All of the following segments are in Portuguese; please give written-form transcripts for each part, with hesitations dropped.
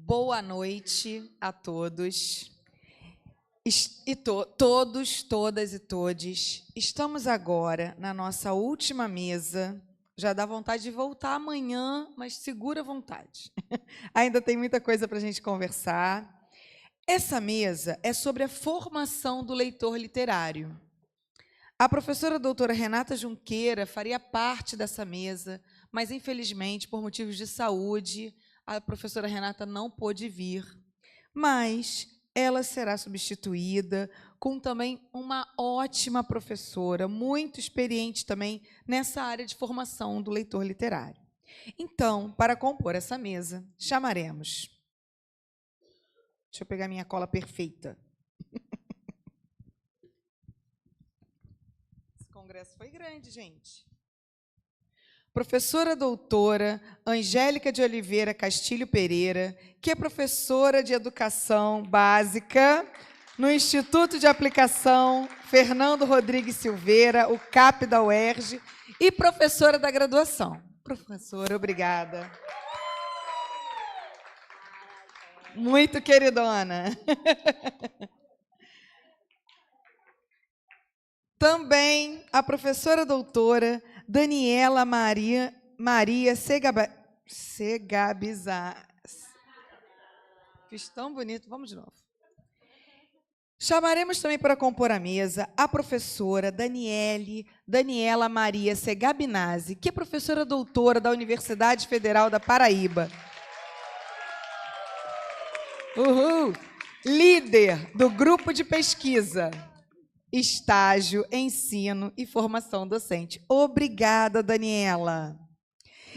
Boa noite a todos. Todos, todas e todes. Estamos agora na nossa última mesa. Já dá vontade de voltar amanhã, mas segura a vontade. Ainda tem muita coisa para a gente conversar. Essa mesa é sobre a formação do leitor literário. A professora doutora Renata Junqueira faria parte dessa mesa, mas, infelizmente, por motivos de saúde, a professora Renata não pôde vir. Mas ela será substituída com também uma ótima professora, muito experiente também nessa área de formação do leitor literário. Então, para compor essa mesa, chamaremos... Deixa eu pegar minha cola perfeita. Esse congresso foi grande, gente. Professora doutora Angélica de Oliveira Castilho Pereira, que é professora de Educação Básica no Instituto de Aplicação Fernando Rodrigues Silveira, o CAP da UERJ, e professora da graduação. Professora, obrigada. Muito queridona. Também a professora doutora Daniela Maria Segabizar. Fiz tão bonito. Vamos de novo. Chamaremos também para compor a mesa a professora Daniela Maria Segabinazzi, que é professora doutora da Universidade Federal da Paraíba. Uhul! Líder do grupo de pesquisa, estágio, ensino e formação docente. Obrigada, Daniela.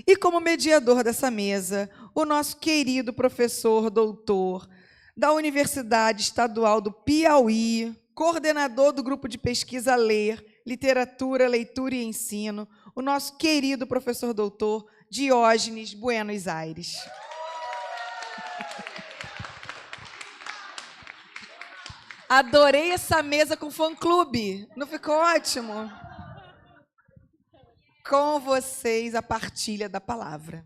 E como mediador dessa mesa, o nosso querido professor doutor da Universidade Estadual do Piauí, coordenador do grupo de pesquisa Ler, Literatura, Leitura e Ensino, o nosso querido professor doutor Diógenes Buenos Aires. Adorei essa mesa com fã-clube. Não ficou ótimo? Com vocês, a partilha da palavra.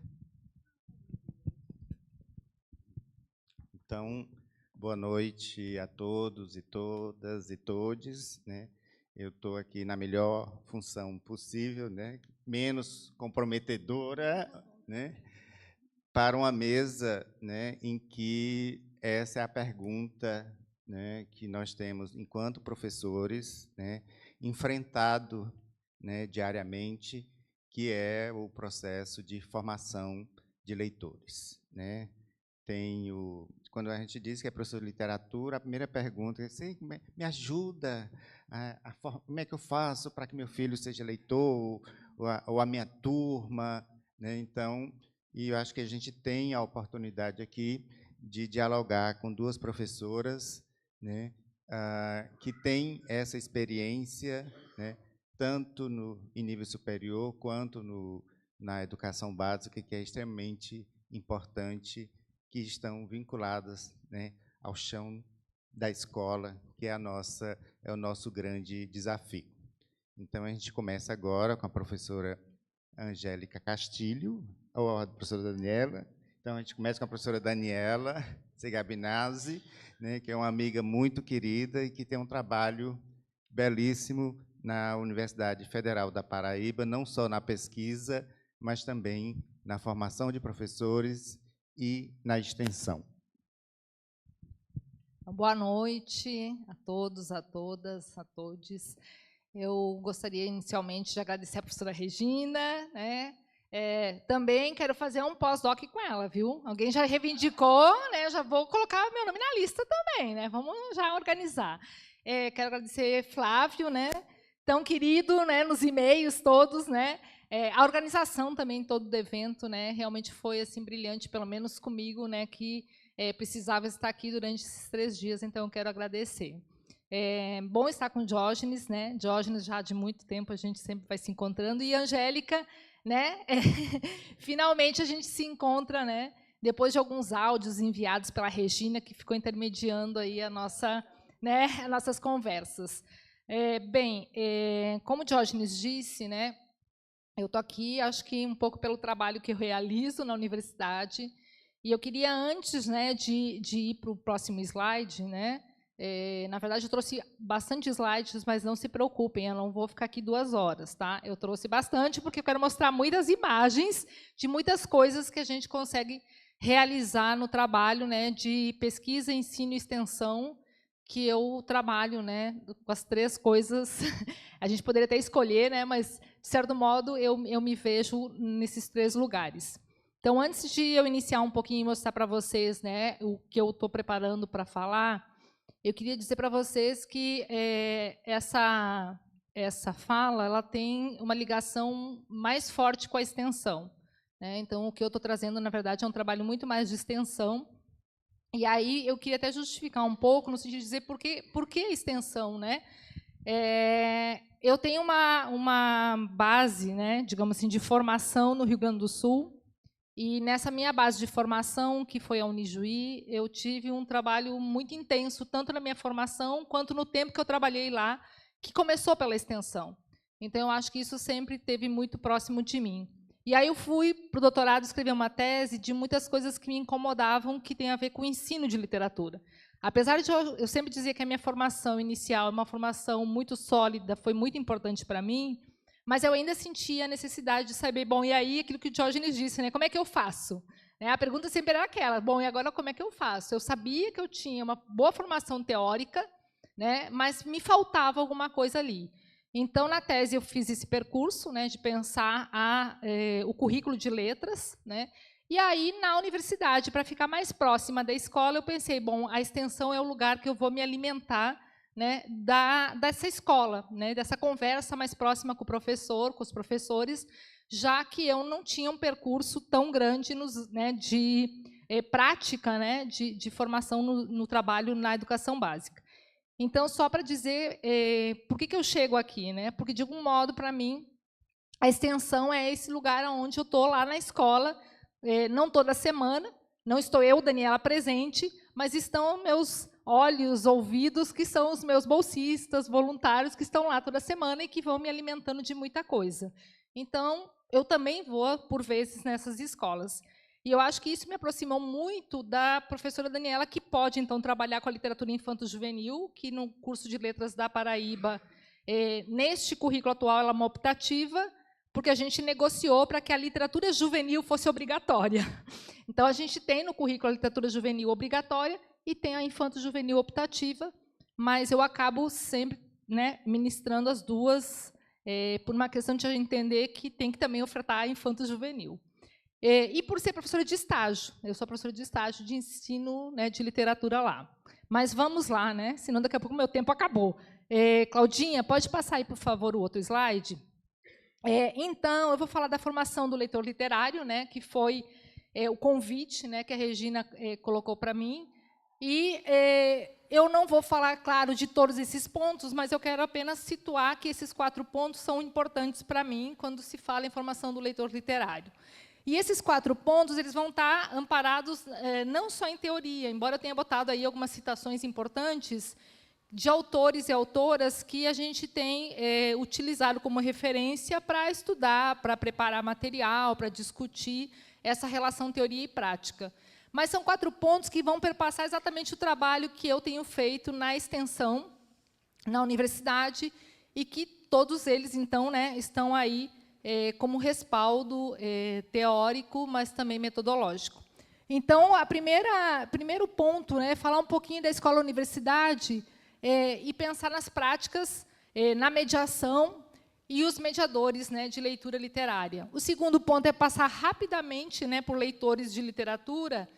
Então, boa noite a todos e todas e todes, né? Eu estou aqui na melhor função possível, né? Menos comprometedora, né? Para uma mesa, né? Em que essa é a pergunta, né? Que nós temos, enquanto professores, né? Enfrentado, né? Diariamente, que é o processo de formação de leitores, né? Quando a gente diz que é professor de literatura, a primeira pergunta é assim, me ajuda, como é que eu faço para que meu filho seja leitor, ou a minha turma, né? Então, e eu acho que a gente tem a oportunidade aqui de dialogar com duas professoras, né, que têm essa experiência, né, tanto em nível superior quanto na educação básica, que é extremamente importante, que estão vinculadas, né, ao chão da escola, que é o nosso grande desafio. Então, a gente começa agora com a professora Angélica Castilho, ou a professora Daniela. Então, a gente começa com a professora Daniela Segabinazzi, né, que é uma amiga muito querida e que tem um trabalho belíssimo na Universidade Federal da Paraíba, não só na pesquisa, mas também na formação de professores e na extensão. Boa noite a todos, a todas, a todes. Eu gostaria inicialmente de agradecer a professora Regina, né? Também quero fazer um pós-doc com ela, viu? Alguém já reivindicou, né? Já vou colocar meu nome na lista também, né? Vamos já organizar. Quero agradecer Flávio, né? Tão querido, né? Nos e-mails todos, né? A organização também todo do evento, né? Realmente foi assim brilhante, pelo menos comigo, né? Que precisava estar aqui durante esses 3 dias, então eu quero agradecer. Bom estar com Diógenes, né? Diógenes já de muito tempo a gente sempre vai se encontrando, e Angélica, né? Finalmente a gente se encontra, né? Depois de alguns áudios enviados pela Regina, que ficou intermediando aí as nossas conversas. Como Diógenes disse, né? Eu estou aqui, acho que um pouco pelo trabalho que eu realizo na universidade, E eu queria, antes, né, de ir para o próximo slide, né, na verdade, eu trouxe bastante slides, mas não se preocupem, eu não vou ficar aqui 2 horas, tá? Eu trouxe bastante porque eu quero mostrar muitas imagens de muitas coisas que a gente consegue realizar no trabalho, né, de pesquisa, ensino e extensão, que eu trabalho, né, com as 3 coisas. A gente poderia até escolher, né, mas, de certo modo, eu me vejo nesses 3 lugares. Então, antes de eu iniciar um pouquinho e mostrar para vocês, né, o que eu estou preparando para falar, eu queria dizer para vocês que essa fala ela tem uma ligação mais forte com a extensão, né? Então, o que eu estou trazendo, na verdade, é um trabalho muito mais de extensão. E aí eu queria até justificar um pouco, no sentido de dizer por que a extensão, né? Eu tenho uma base, né, digamos assim, de formação no Rio Grande do Sul. E nessa minha base de formação, que foi a Unijuí, eu tive um trabalho muito intenso, tanto na minha formação, quanto no tempo que eu trabalhei lá, que começou pela extensão. Então, eu acho que isso sempre esteve muito próximo de mim. E aí eu fui para o doutorado escrever uma tese de muitas coisas que me incomodavam, que tem a ver com o ensino de literatura. Apesar de eu sempre dizer que a minha formação inicial é uma formação muito sólida, foi muito importante para mim, mas eu ainda sentia a necessidade de saber, bom, e aí, aquilo que o Diógenes disse, né, como é que eu faço? A pergunta sempre era aquela, bom, e agora como é que eu faço? Eu sabia que eu tinha uma boa formação teórica, né, mas me faltava alguma coisa ali. Então, na tese, eu fiz esse percurso, né, de pensar o currículo de letras, né, e aí, na universidade, para ficar mais próxima da escola, eu pensei, bom, a extensão é o lugar que eu vou me alimentar, né, dessa escola, né, dessa conversa mais próxima com o professor, com os professores, já que eu não tinha um percurso tão grande né, de prática, né, de formação no trabalho na educação básica. Então, só para dizer por que eu chego aqui, né? Porque, de algum modo, para mim, a extensão é esse lugar onde eu estou lá na escola, não toda semana, não estou eu, Daniela, presente, mas estão meus olhos, ouvidos, que são os meus bolsistas, voluntários, que estão lá toda semana e que vão me alimentando de muita coisa. Então, eu também vou, por vezes, nessas escolas. E eu acho que isso me aproximou muito da professora Daniela, que pode, então, trabalhar com a literatura infanto-juvenil, que, no curso de letras da Paraíba, neste currículo atual, ela é uma optativa, porque a gente negociou para que a literatura juvenil fosse obrigatória. Então, a gente tem no currículo a literatura juvenil obrigatória e tem a infanto-juvenil optativa, mas eu acabo sempre, né, ministrando as duas, por uma questão de entender que tem que também ofertar a infanto-juvenil. E por ser professora de estágio, eu sou professora de estágio de ensino, né, de literatura lá. Mas vamos lá, né, senão daqui a pouco o meu tempo acabou. Claudinha, pode passar aí, por favor, o outro slide? Então, eu vou falar da formação do leitor literário, né, que foi o convite, né, que a Regina colocou para mim. E eu não vou falar, claro, de todos esses pontos, mas eu quero apenas situar que esses 4 pontos são importantes para mim quando se fala em formação do leitor literário. E esses 4 pontos eles vão estar amparados não só em teoria, embora eu tenha botado aí algumas citações importantes de autores e autoras que a gente tem utilizado como referência para estudar, para preparar material, para discutir essa relação teoria e prática. Mas são 4 pontos que vão perpassar exatamente o trabalho que eu tenho feito na extensão, na universidade, e que todos eles, então, né, estão aí como respaldo teórico, mas também metodológico. Então, primeiro ponto, né, é falar um pouquinho da escola-universidade e pensar nas práticas, na mediação e os mediadores, né, de leitura literária. O segundo ponto é passar rapidamente, né, por leitores de literatura,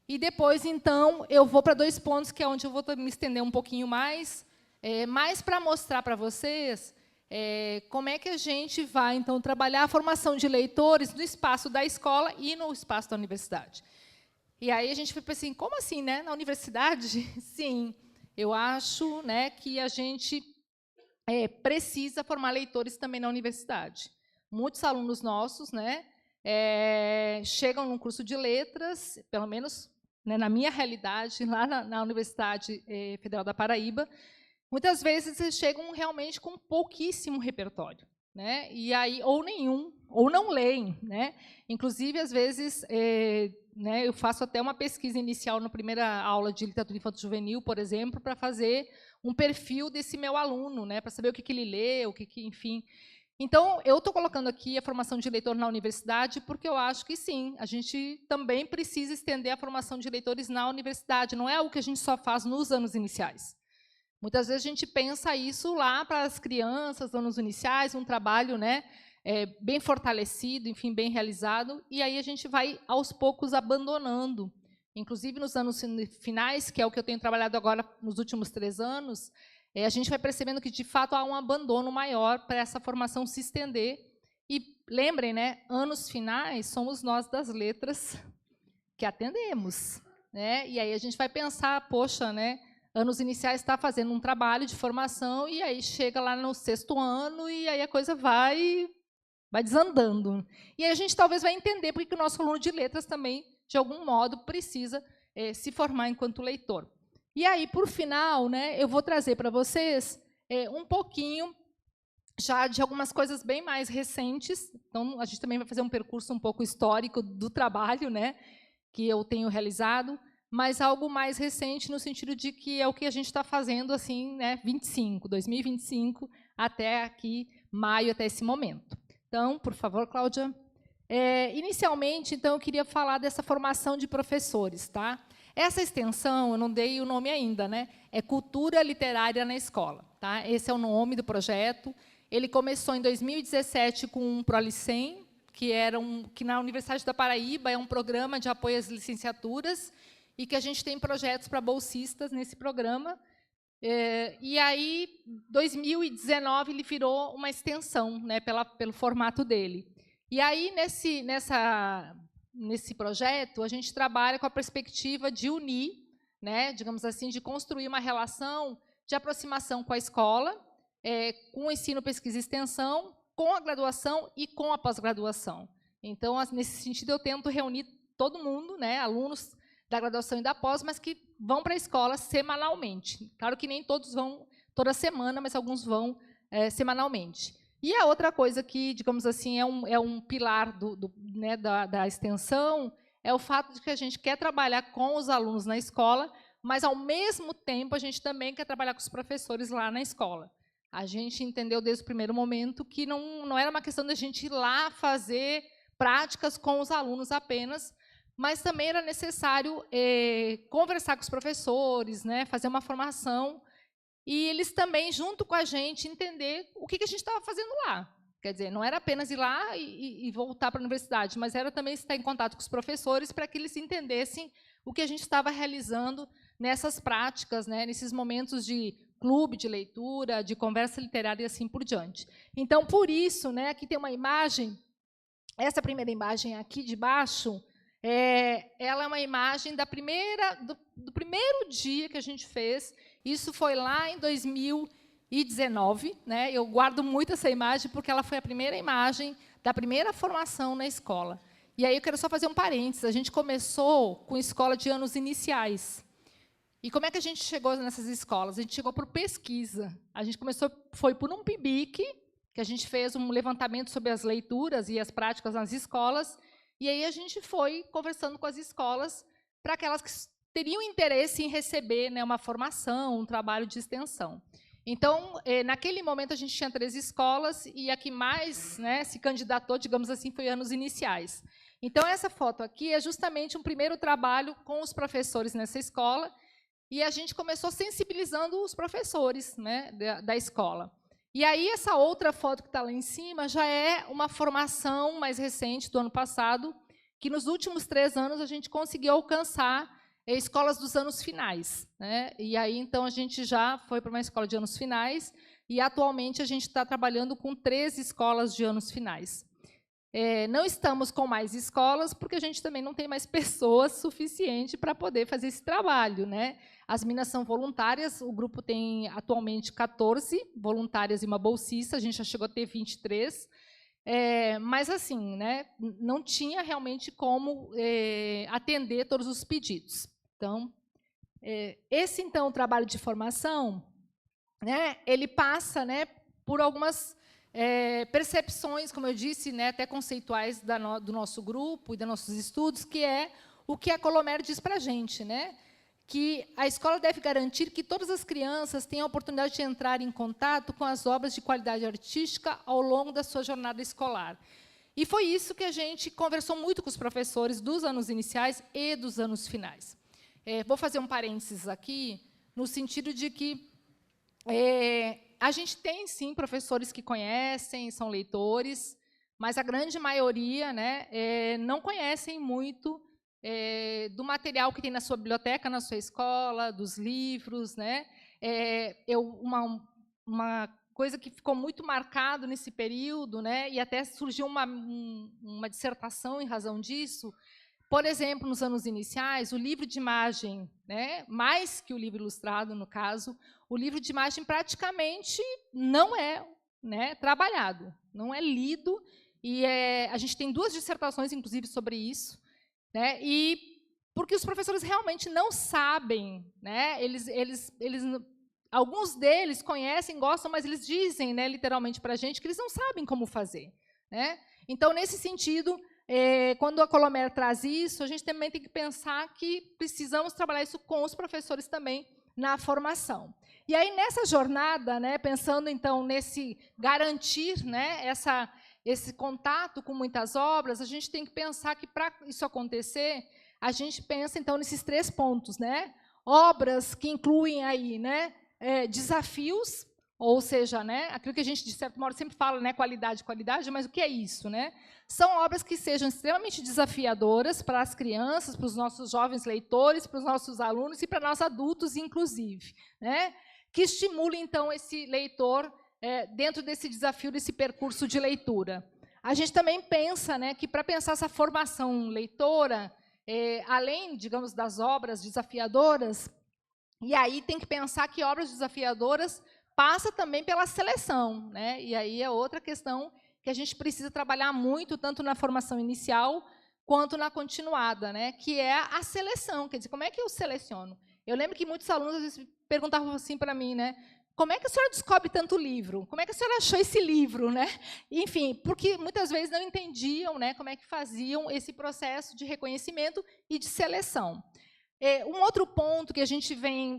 e depois, então, eu vou para 2 pontos, que é onde eu vou me estender um pouquinho mais para mostrar para vocês como é que a gente vai, então, trabalhar a formação de leitores no espaço da escola e no espaço da universidade. E aí a gente foi assim, como assim, né? Na universidade? Sim, eu acho, né, que a gente precisa formar leitores também na universidade. Muitos alunos nossos, né, chegam num curso de letras, pelo menos, né, na minha realidade, lá na Universidade Federal da Paraíba, muitas vezes eles chegam realmente com pouquíssimo repertório, né? E aí, ou nenhum, ou não leem, né? Inclusive, às vezes, né, eu faço até uma pesquisa inicial na primeira aula de literatura infanto-juvenil, por exemplo, para fazer um perfil desse meu aluno, né, para saber o que ele lê, enfim. Então, eu estou colocando aqui a formação de leitor na universidade porque eu acho que, sim, a gente também precisa estender a formação de leitores na universidade. Não é algo que a gente só faz nos anos iniciais. Muitas vezes a gente pensa isso lá para as crianças, anos iniciais, um trabalho, né, bem fortalecido, enfim, bem realizado, e aí a gente vai, aos poucos, abandonando. Inclusive, nos anos finais, que é o que eu tenho trabalhado agora nos últimos 3 anos, a gente vai percebendo que, de fato, há um abandono maior para essa formação se estender. E lembrem, né, anos finais somos nós das letras que atendemos, né? E aí a gente vai pensar, poxa, né, anos iniciais está fazendo um trabalho de formação e aí chega lá no 6º ano e aí a coisa vai desandando. E aí a gente talvez vai entender porque que o nosso aluno de letras também, de algum modo, precisa se formar enquanto leitor. E aí, por final, né, eu vou trazer para vocês um pouquinho já de algumas coisas bem mais recentes. Então, a gente também vai fazer um percurso um pouco histórico do trabalho, né, que eu tenho realizado, mas algo mais recente no sentido de que é o que a gente está fazendo assim, né, 2025, até aqui, maio, até esse momento. Então, por favor, Cláudia. Inicialmente, então, eu queria falar dessa formação de professores, tá? Essa extensão, eu não dei o nome ainda, né? É Cultura Literária na Escola, tá? Esse é o nome do projeto. Ele começou em 2017 com um Prolicem, que na Universidade da Paraíba é um programa de apoio às licenciaturas e que a gente tem projetos para bolsistas nesse programa. E aí, 2019, ele virou uma extensão, né, pelo formato dele. E aí, nesse projeto, a gente trabalha com a perspectiva de unir, né, digamos assim, de construir uma relação de aproximação com a escola, com o ensino, pesquisa e extensão, com a graduação e com a pós-graduação. Então, nesse sentido, eu tento reunir todo mundo, né, alunos da graduação e da pós, mas que vão para a escola semanalmente. Claro que nem todos vão toda semana, mas alguns vão semanalmente. E a outra coisa que, digamos assim, é um pilar né, da extensão é o fato de que a gente quer trabalhar com os alunos na escola, mas, ao mesmo tempo, a gente também quer trabalhar com os professores lá na escola. A gente entendeu desde o primeiro momento que não era uma questão de a gente ir lá fazer práticas com os alunos apenas, mas também era necessário conversar com os professores, né, fazer uma formação, e eles também, junto com a gente, entender o que a gente estava fazendo lá. Quer dizer, não era apenas ir lá e voltar para a universidade, mas era também estar em contato com os professores para que eles entendessem o que a gente estava realizando nessas práticas, né, nesses momentos de clube de leitura, de conversa literária e assim por diante. Então, por isso, né, aqui tem uma imagem, essa primeira imagem aqui de baixo, ela é uma imagem do primeiro dia que a gente fez. Isso foi lá em 2019. Né? Eu guardo muito essa imagem, porque ela foi a primeira imagem da primeira formação na escola. E aí eu quero só fazer um parênteses. A gente começou com escola de anos iniciais. E como é que a gente chegou nessas escolas? A gente chegou por pesquisa. A gente foi por um PIBIC, que a gente fez um levantamento sobre as leituras e as práticas nas escolas, e aí a gente foi conversando com as escolas para aquelas que teriam interesse em receber, né, uma formação, um trabalho de extensão. Então, naquele momento, a gente tinha 3 escolas, e a que mais, né, se candidatou, digamos assim, foi anos iniciais. Então, essa foto aqui é justamente um primeiro trabalho com os professores nessa escola, e a gente começou sensibilizando os professores, né, da escola. E aí, essa outra foto que está lá em cima já é uma formação mais recente, do ano passado, que nos últimos 3 anos a gente conseguiu alcançar escolas dos anos finais. Né? E aí, então, a gente já foi para uma escola de anos finais, e atualmente a gente está trabalhando com 13 escolas de anos finais. Não estamos com mais escolas, porque a gente também não tem mais pessoas suficientes para poder fazer esse trabalho. Né? As meninas são voluntárias, o grupo tem atualmente 14 voluntárias e uma bolsista, a gente já chegou a ter 23, mas assim, né, não tinha realmente como atender todos os pedidos. Então, esse então trabalho de formação, né, ele passa, né, por algumas percepções, como eu disse, né, até conceituais do nosso grupo e dos nossos estudos, que é o que a Colomer diz para a gente, né? Que a escola deve garantir que todas as crianças tenham a oportunidade de entrar em contato com as obras de qualidade artística ao longo da sua jornada escolar. E foi isso que a gente conversou muito com os professores dos anos iniciais e dos anos finais. Vou fazer um parênteses aqui, no sentido de que a gente tem, sim, professores que conhecem, são leitores, mas a grande maioria, né, não conhecem muito do material que tem na sua biblioteca, na sua escola, dos livros, né? Uma coisa que ficou muito marcado nesse período, né? E até surgiu uma dissertação em razão disso. Por exemplo, nos anos iniciais, o livro de imagem, né? Mais que o livro ilustrado, no caso, o livro de imagem praticamente não é, né, trabalhado, não é lido. E a gente tem 2 dissertações, inclusive, sobre isso. Né? E porque os professores realmente não sabem, né? Alguns deles conhecem, gostam, mas eles dizem, né, literalmente para a gente que eles não sabem como fazer. Né? Então, nesse sentido, quando a Colomer traz isso, a gente também tem que pensar que precisamos trabalhar isso com os professores também na formação. E aí, nessa jornada, né, pensando, então, nesse garantir, né, esse contato com muitas obras, a gente tem que pensar que, para isso acontecer, a gente pensa, então, nesses 3 pontos. Né? Obras que incluem aí, né, desafios, ou seja, né, aquilo que a gente, de certo modo, sempre fala, né, qualidade, mas o que é isso? Né? São obras que sejam extremamente desafiadoras para as crianças, para os nossos jovens leitores, para os nossos alunos e para nós adultos, inclusive. Né? Que estimulem, então, esse leitor dentro desse desafio, desse percurso de leitura. A gente também pensa, né, que, para pensar essa formação leitora, além, digamos, das obras desafiadoras, e aí tem que pensar que obras desafiadoras passa também pela seleção. Né? E aí é outra questão que a gente precisa trabalhar muito, tanto na formação inicial quanto na continuada, né? Que é a seleção. Quer dizer, como é que eu seleciono? Eu lembro que muitos alunos às vezes perguntavam assim para mim, né? Como é que a senhora descobre tanto livro? Como é que a senhora achou esse livro? Né? Enfim, porque muitas vezes não entendiam, né, como é que faziam esse processo de reconhecimento e de seleção. Um outro ponto que a gente vem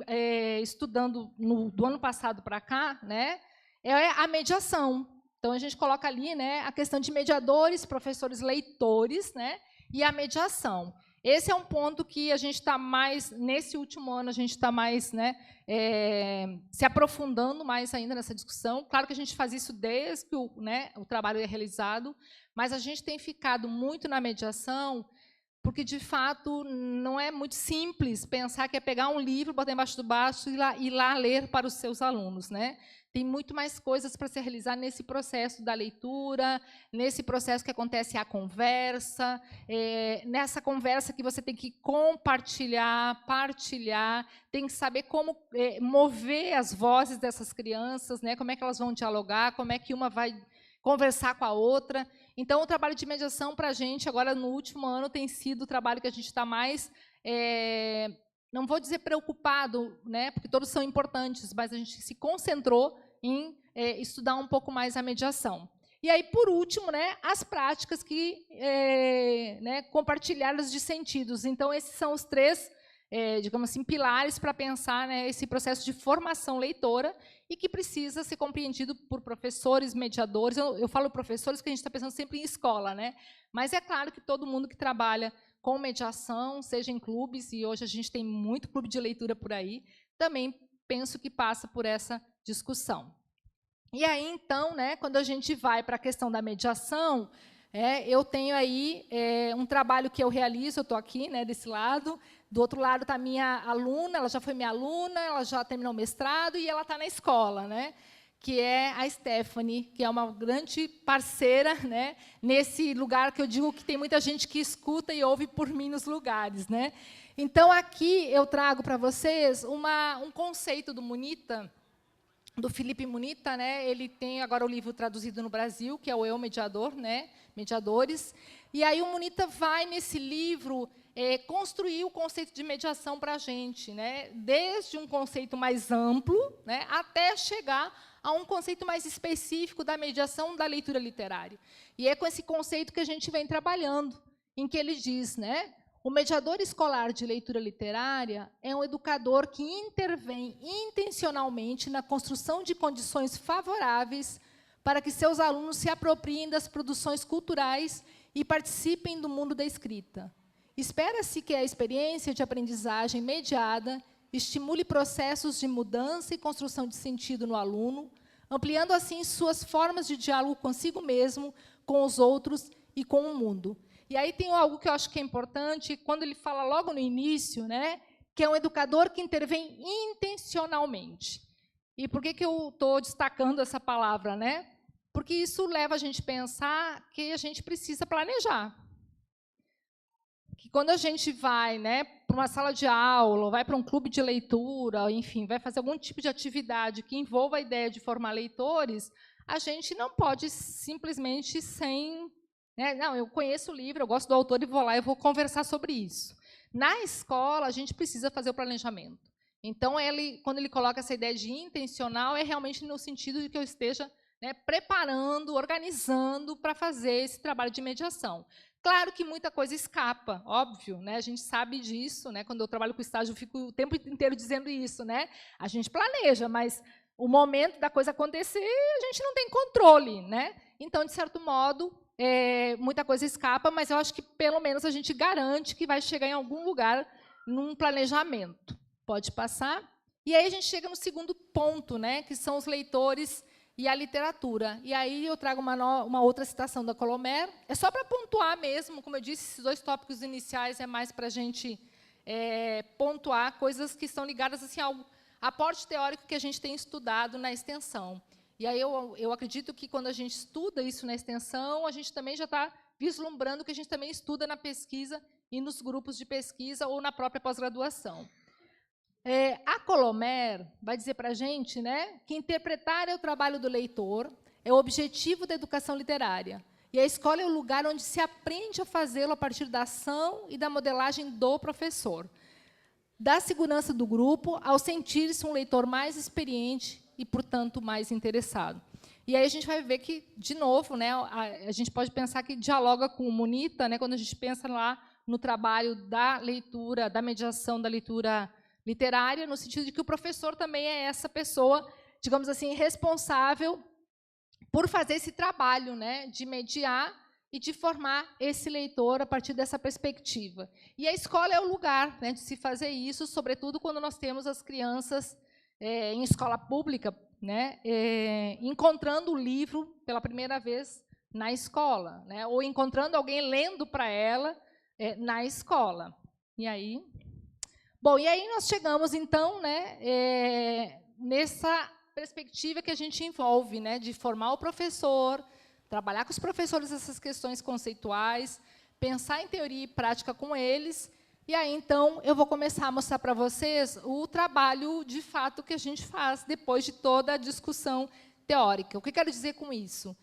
estudando do ano passado para cá, né, é a mediação. Então, a gente coloca ali, né, a questão de mediadores, professores leitores, né, e a mediação. Esse é um ponto que a gente está mais, nesse último ano, a gente está mais, né, se aprofundando mais ainda nessa discussão. Claro que a gente faz isso desde que o trabalho é realizado, mas a gente tem ficado muito na mediação, porque, de fato, não é muito simples pensar que é pegar um livro, botar embaixo do braço e ir lá ler para os seus alunos. Né? Tem muito mais coisas para se realizar nesse processo da leitura, nesse processo que acontece a conversa, nessa conversa que você tem que compartilhar, partilhar, tem que saber como mover as vozes dessas crianças, né? Como é que elas vão dialogar, como é que uma vai conversar com a outra. Então, o trabalho de mediação para a gente, agora no último ano, tem sido o trabalho que a gente está mais, não vou dizer preocupado, né, porque todos são importantes, mas a gente se concentrou em estudar um pouco mais a mediação. E aí, por último, né, as práticas que né, compartilhadas de sentidos. Então, esses são os 3, digamos assim, pilares para pensar, né, esse processo de formação leitora e que precisa ser compreendido por professores, mediadores. Eu falo professores porque a gente está pensando sempre em escola, né? Mas é claro que todo mundo que trabalha com mediação, seja em clubes, e hoje a gente tem muito clube de leitura por aí, também penso que passa por essa discussão. E aí, então, né, quando a gente vai para a questão da mediação, eu tenho aí um trabalho que eu realizo, eu estou aqui, né, desse lado. Do outro lado está a minha aluna, ela já foi minha aluna, ela já terminou o mestrado e ela está na escola, né, que é a Stephanie, que é uma grande parceira, né, nesse lugar que eu digo que tem muita gente que escuta e ouve por mim nos lugares. Né. Então, aqui eu trago para vocês um conceito do Munita, do Felipe Munita. Né, ele tem agora o livro traduzido no Brasil, que é o Eu Mediador, né, Mediadores. E aí o Munita vai, nesse livro, construir o conceito de mediação para a gente, né? Desde um conceito mais amplo, né, até chegar a um conceito mais específico da mediação da leitura literária. E é com esse conceito que a gente vem trabalhando, em que ele diz, né, o mediador escolar de leitura literária é um educador que intervém intencionalmente na construção de condições favoráveis para que seus alunos se apropriem das produções culturais e participem do mundo da escrita. Espera-se que a experiência de aprendizagem mediada estimule processos de mudança e construção de sentido no aluno, ampliando, assim, suas formas de diálogo consigo mesmo, com os outros e com o mundo. E aí tem algo que eu acho que é importante, quando ele fala logo no início, né, que é um educador que intervém intencionalmente. E por que eu estou destacando essa palavra, né? Porque isso leva a gente a pensar que a gente precisa planejar. Que quando a gente vai, né, para uma sala de aula, ou vai para um clube de leitura, enfim, vai fazer algum tipo de atividade que envolva a ideia de formar leitores, a gente não pode simplesmente sem... Né, não, eu conheço o livro, eu gosto do autor e vou lá e vou conversar sobre isso. Na escola, a gente precisa fazer o planejamento. Então, quando ele coloca essa ideia de intencional, é realmente no sentido de que eu esteja, né, preparando, organizando para fazer esse trabalho de mediação. Claro que muita coisa escapa, óbvio, né? A gente sabe disso, né? Quando eu trabalho com estágio, eu fico o tempo inteiro dizendo isso, né? A gente planeja, mas o momento da coisa acontecer, a gente não tem controle, né? Então, de certo modo, muita coisa escapa, mas eu acho que, pelo menos, a gente garante que vai chegar em algum lugar num planejamento. Pode passar. E aí a gente chega no segundo ponto, né? Que são os leitores e a literatura. E aí eu trago uma outra citação da Colomer. É só para pontuar mesmo, como eu disse, esses dois tópicos iniciais é mais para a gente pontuar coisas que estão ligadas assim, ao aporte teórico que a gente tem estudado na extensão. E aí eu acredito que, quando a gente estuda isso na extensão, a gente também já está vislumbrando que a gente também estuda na pesquisa e nos grupos de pesquisa ou na própria pós-graduação. A Colomer vai dizer para a gente, né, que interpretar é o trabalho do leitor, é o objetivo da educação literária. E a escola é o lugar onde se aprende a fazê-lo a partir da ação e da modelagem do professor. Da segurança do grupo ao sentir-se um leitor mais experiente e, portanto, mais interessado. E aí a gente vai ver que, de novo, né, a gente pode pensar que dialoga com o Munita, né, quando a gente pensa lá no trabalho da leitura, da mediação da leitura literária, no sentido de que o professor também é essa pessoa, digamos assim, responsável por fazer esse trabalho, né, de mediar e de formar esse leitor a partir dessa perspectiva. E a escola é o lugar, né, de se fazer isso, sobretudo quando nós temos as crianças em escola pública, né, encontrando o livro pela primeira vez na escola, né, ou encontrando alguém lendo para ela na escola. E aí... Bom, e aí nós chegamos, então, né, nessa perspectiva que a gente envolve, né, de formar o professor, trabalhar com os professores essas questões conceituais, pensar em teoria e prática com eles, e aí, então, eu vou começar a mostrar para vocês o trabalho, de fato, que a gente faz depois de toda a discussão teórica. O que eu quero dizer com isso?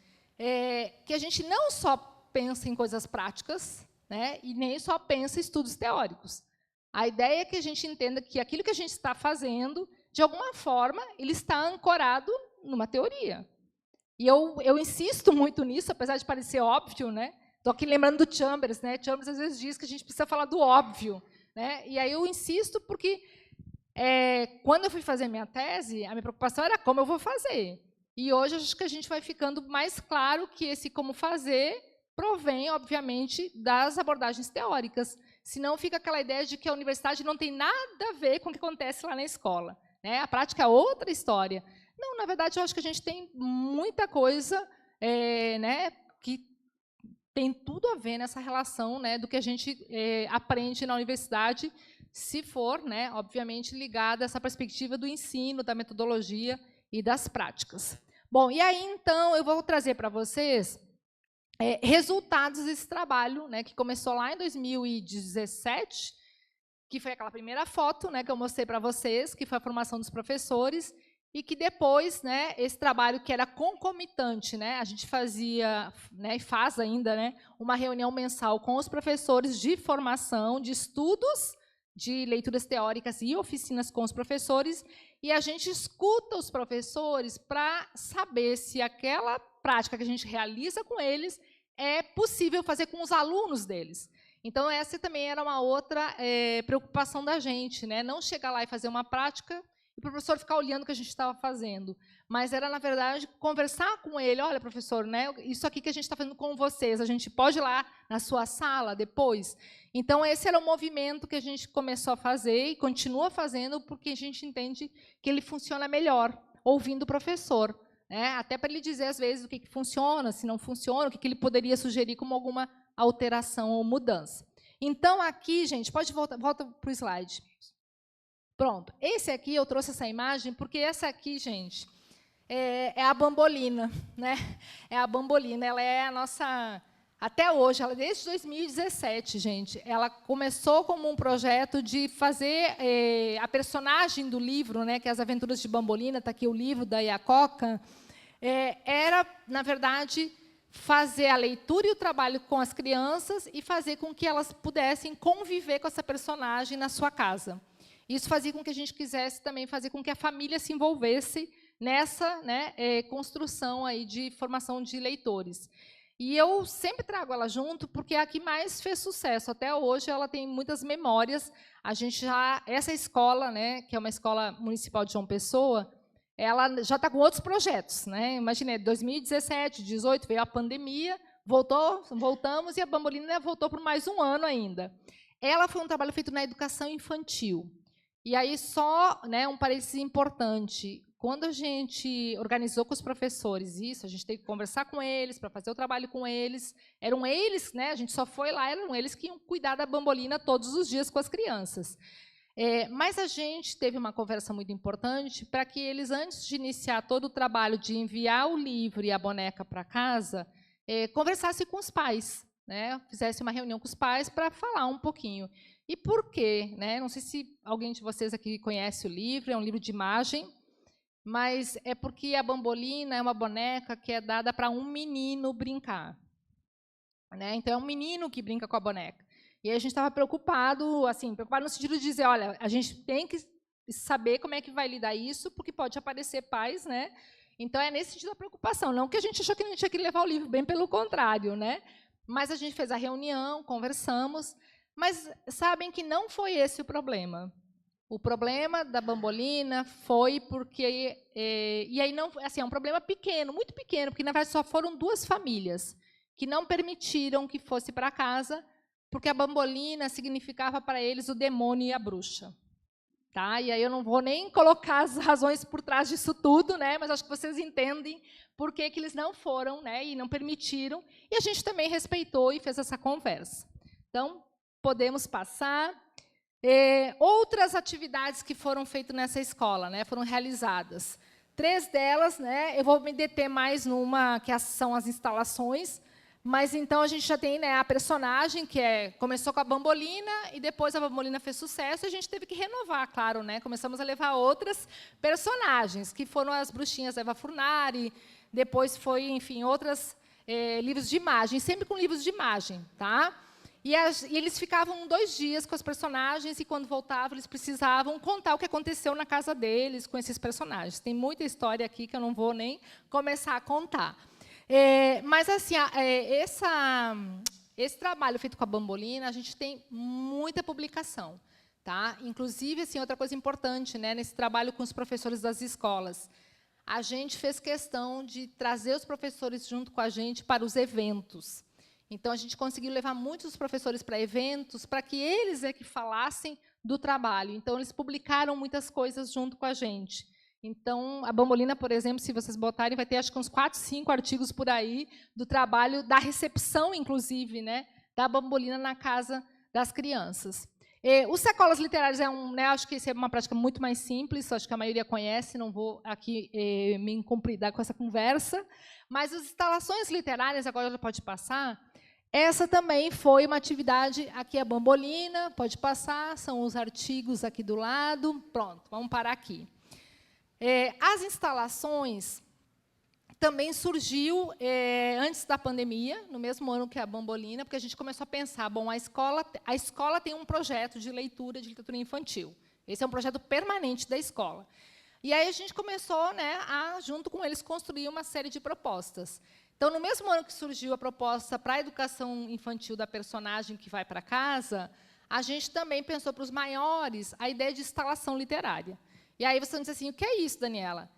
Que a gente não só pensa em coisas práticas, né, e nem só pensa em estudos teóricos. A ideia é que a gente entenda que aquilo que a gente está fazendo, de alguma forma, ele está ancorado numa teoria. E eu insisto muito nisso, apesar de parecer óbvio, né? Estou aqui lembrando do Chambers, né? Chambers às vezes diz que a gente precisa falar do óbvio, né? E aí eu insisto porque quando eu fui fazer minha tese, a minha preocupação era como eu vou fazer. E hoje acho que a gente vai ficando mais claro que esse como fazer provém, obviamente, das abordagens teóricas. Senão fica aquela ideia de que a universidade não tem nada a ver com o que acontece lá na escola, né? A prática é outra história. Não, na verdade, eu acho que a gente tem muita coisa né, que tem tudo a ver nessa relação, né, do que a gente aprende na universidade, se for, né, obviamente, ligada a essa perspectiva do ensino, da metodologia e das práticas. Bom, e aí, então, eu vou trazer para vocês resultados desse trabalho, né, que começou lá em 2017, que foi aquela primeira foto, né, que eu mostrei para vocês, que foi a formação dos professores, e que depois, né, esse trabalho que era concomitante, né, a gente fazia, né, e faz ainda, né, uma reunião mensal com os professores de formação, de estudos de leituras teóricas e oficinas com os professores, e a gente escuta os professores para saber se aquela prática que a gente realiza com eles é possível fazer com os alunos deles. Então, essa também era uma outra preocupação da gente, né? Não chegar lá e fazer uma prática e o professor ficar olhando o que a gente estava fazendo. Mas era, na verdade, conversar com ele. Olha, professor, né, isso aqui que a gente está fazendo com vocês, a gente pode ir lá na sua sala depois? Então, esse era o movimento que a gente começou a fazer e continua fazendo, porque a gente entende que ele funciona melhor, ouvindo o professor. Né? Até para ele dizer, às vezes, o que funciona, se não funciona, o que ele poderia sugerir como alguma alteração ou mudança. Então, aqui, gente, pode volta para o slide. Pronto. Esse aqui, eu trouxe essa imagem, porque essa aqui, gente, é a Bambolina. Né? É a Bambolina, ela é a nossa... Até hoje, ela desde 2017, gente, ela começou como um projeto de fazer a personagem do livro, né, que é As Aventuras de Bambolina, está aqui o livro da Iacoca, era, na verdade, fazer a leitura e o trabalho com as crianças e fazer com que elas pudessem conviver com essa personagem na sua casa. Isso fazia com que a gente quisesse também fazer com que a família se envolvesse nessa, né, construção aí de formação de leitores. E eu sempre trago ela junto porque é a que mais fez sucesso. Até hoje ela tem muitas memórias. A gente já essa escola, né, que é uma escola municipal de João Pessoa, ela já está com outros projetos, né? Imagina, 2017, 2018 veio a pandemia, voltamos e a Bambolina voltou por mais um ano ainda. Ela foi um trabalho feito na educação infantil. E aí só, né, um parênteses importante. Quando a gente organizou com os professores isso, a gente teve que conversar com eles para fazer o trabalho com eles. Eram eles, né? A gente só foi lá, eram eles que iam cuidar da Bambolina todos os dias com as crianças. Mas a gente teve uma conversa muito importante para que eles, antes de iniciar todo o trabalho de enviar o livro e a boneca para casa, conversassem com os pais, né? Fizesse uma reunião com os pais para falar um pouquinho. E por quê? Né? Não sei se alguém de vocês aqui conhece o livro, é um livro de imagem, mas é porque a Bambolina é uma boneca que é dada para um menino brincar. Né? Então, é um menino que brinca com a boneca. E aí a gente estava preocupado, assim, preocupado no sentido de dizer, olha, a gente tem que saber como é que vai lidar isso, porque pode aparecer pais, né? Então, é nesse sentido da preocupação. Não que a gente achou que não tinha que levar o livro, bem pelo contrário, né? Mas a gente fez a reunião, conversamos, mas sabem que não foi esse o problema. O problema da Bambolina foi porque... e aí não, assim, é um problema pequeno, muito pequeno, porque, na verdade, só foram 2 famílias que não permitiram que fosse para casa, porque a Bambolina significava para eles o demônio e a bruxa. Tá? E aí eu não vou nem colocar as razões por trás disso tudo, né? Mas acho que vocês entendem por que eles não foram, né? E não permitiram. E a gente também respeitou e fez essa conversa. Então, podemos passar. Outras atividades que foram feitas nessa escola, né, foram realizadas. 3 delas, né, eu vou me deter mais numa, que são as instalações, mas então a gente já tem, né, a personagem, que começou com a Bambolina, e depois a Bambolina fez sucesso, e a gente teve que renovar, claro, né, começamos a levar outras personagens, que foram as bruxinhas da Eva Furnari, depois foi, enfim, outros livros de imagem, sempre com livros de imagem, tá? E eles ficavam 2 dias com os personagens, e, quando voltavam, eles precisavam contar o que aconteceu na casa deles com esses personagens. Tem muita história aqui que eu não vou nem começar a contar. Mas, assim, esse trabalho feito com a Bambolina, a gente tem muita publicação. Tá? Inclusive, assim, outra coisa importante, né, nesse trabalho com os professores das escolas, a gente fez questão de trazer os professores junto com a gente para os eventos. Então, a gente conseguiu levar muitos professores para eventos, para que eles que falassem do trabalho. Então, eles publicaram muitas coisas junto com a gente. Então, a Bambolina, por exemplo, se vocês botarem, vai ter, acho que uns 4, 5 artigos por aí do trabalho, da recepção, inclusive, né, da Bambolina na casa das crianças. Os sacolas literários né, acho que isso é uma prática muito mais simples, acho que a maioria conhece, não vou aqui me incompridar com essa conversa, mas as instalações literárias, agora já pode passar. Essa também foi uma atividade, aqui é a Bambolina, pode passar, são os artigos aqui do lado. Pronto, vamos parar aqui. As instalações também surgiu antes da pandemia, no mesmo ano que a Bambolina, porque a gente começou a pensar, bom, a escola tem um projeto de literatura infantil. Esse é um projeto permanente da escola. E aí a gente começou, né, junto com eles, construir uma série de propostas. Então, no mesmo ano que surgiu a proposta para a educação infantil da personagem que vai para casa, a gente também pensou para os maiores a ideia de instalação literária. E aí você diz assim, o que é isso, Daniela?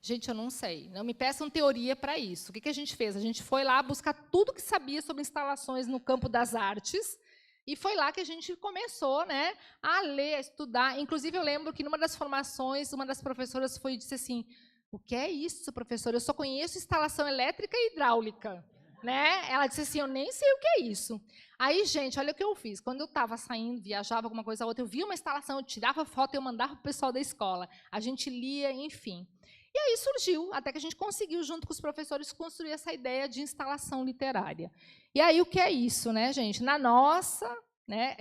Gente, eu não sei. Não me peçam teoria para isso. O que a gente fez? A gente foi lá buscar tudo que sabia sobre instalações no campo das artes, e foi lá que a gente começou, né, a ler, a estudar. Inclusive, eu lembro que, numa das formações, uma das professoras foi e disse assim, o que é isso, professora? Eu só conheço instalação elétrica e hidráulica. Né? Ela disse assim, eu nem sei o que é isso. Aí, gente, olha o que eu fiz. Quando eu estava saindo, viajava alguma coisa ou outra, eu via uma instalação, eu tirava foto e eu mandava para o pessoal da escola. A gente lia, enfim. E aí surgiu, até que a gente conseguiu, junto com os professores, construir essa ideia de instalação literária. E aí, o que é isso, né, gente? Na nossa, né,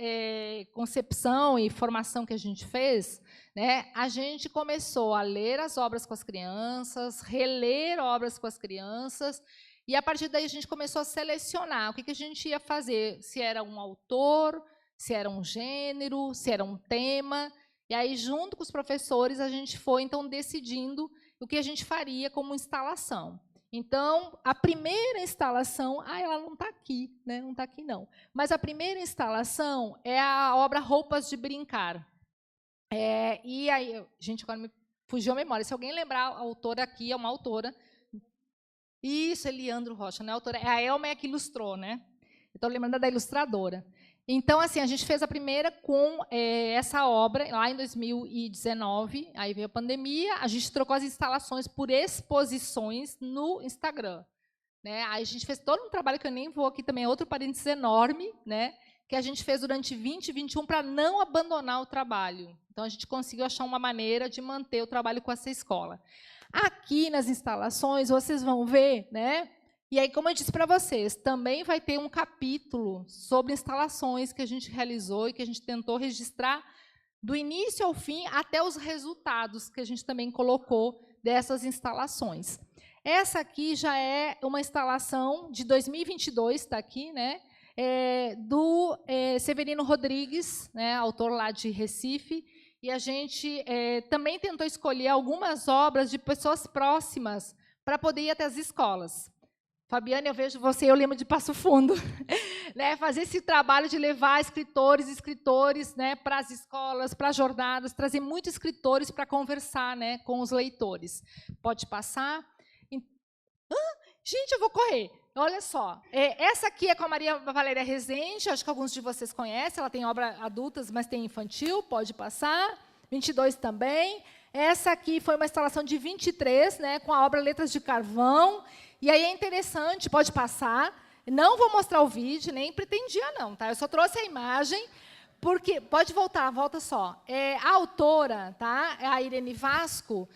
concepção e formação que a gente fez, né, a gente começou a ler as obras com as crianças, reler obras com as crianças, e, a partir daí, a gente começou a selecionar o que a gente ia fazer, se era um autor, se era um gênero, se era um tema. E aí, junto com os professores, a gente foi, então, decidindo o que a gente faria como instalação. Então, a primeira instalação... ela não está aqui, né? Não está aqui, não. Mas a primeira instalação é a obra Roupas de Brincar. E aí, gente, agora me fugiu a memória. Se alguém lembrar, a autora aqui é uma autora... Isso, Eliandro Rocha, né? A autora é a Elma que ilustrou, né? Estou lembrando da ilustradora. Então, assim, a gente fez a primeira com essa obra, lá em 2019, aí veio a pandemia, a gente trocou as instalações por exposições no Instagram. Né? Aí a gente fez todo um trabalho, que eu nem vou aqui também, é outro parênteses enorme, né? Que a gente fez durante 2021 para não abandonar o trabalho. Então, a gente conseguiu achar uma maneira de manter o trabalho com essa escola. Aqui nas instalações, vocês vão ver, né? E aí, como eu disse para vocês, também vai ter um capítulo sobre instalações que a gente realizou e que a gente tentou registrar do início ao fim, até os resultados que a gente também colocou dessas instalações. Essa aqui já é uma instalação de 2022, está aqui, né? Do Severino Rodrigues, né? Autor lá de Recife. E a gente também tentou escolher algumas obras de pessoas próximas para poder ir até as escolas. Fabiana, eu vejo você, eu lembro de Passo Fundo. Né, fazer esse trabalho de levar escritores e escritores, né, para as escolas, para as jornadas, trazer muitos escritores para conversar, né, com os leitores. Pode passar? Gente, eu vou correr. Olha só, essa aqui é com a Maria Valéria Rezende, acho que alguns de vocês conhecem, ela tem obra adultas, mas tem infantil, pode passar. 22 também. Essa aqui foi uma instalação de 23, né, com a obra Letras de Carvão. E aí é interessante, pode passar. Não vou mostrar o vídeo, nem pretendia não, tá? Eu só trouxe a imagem, porque... Pode voltar, volta só. A autora, tá? A Irene Vasco...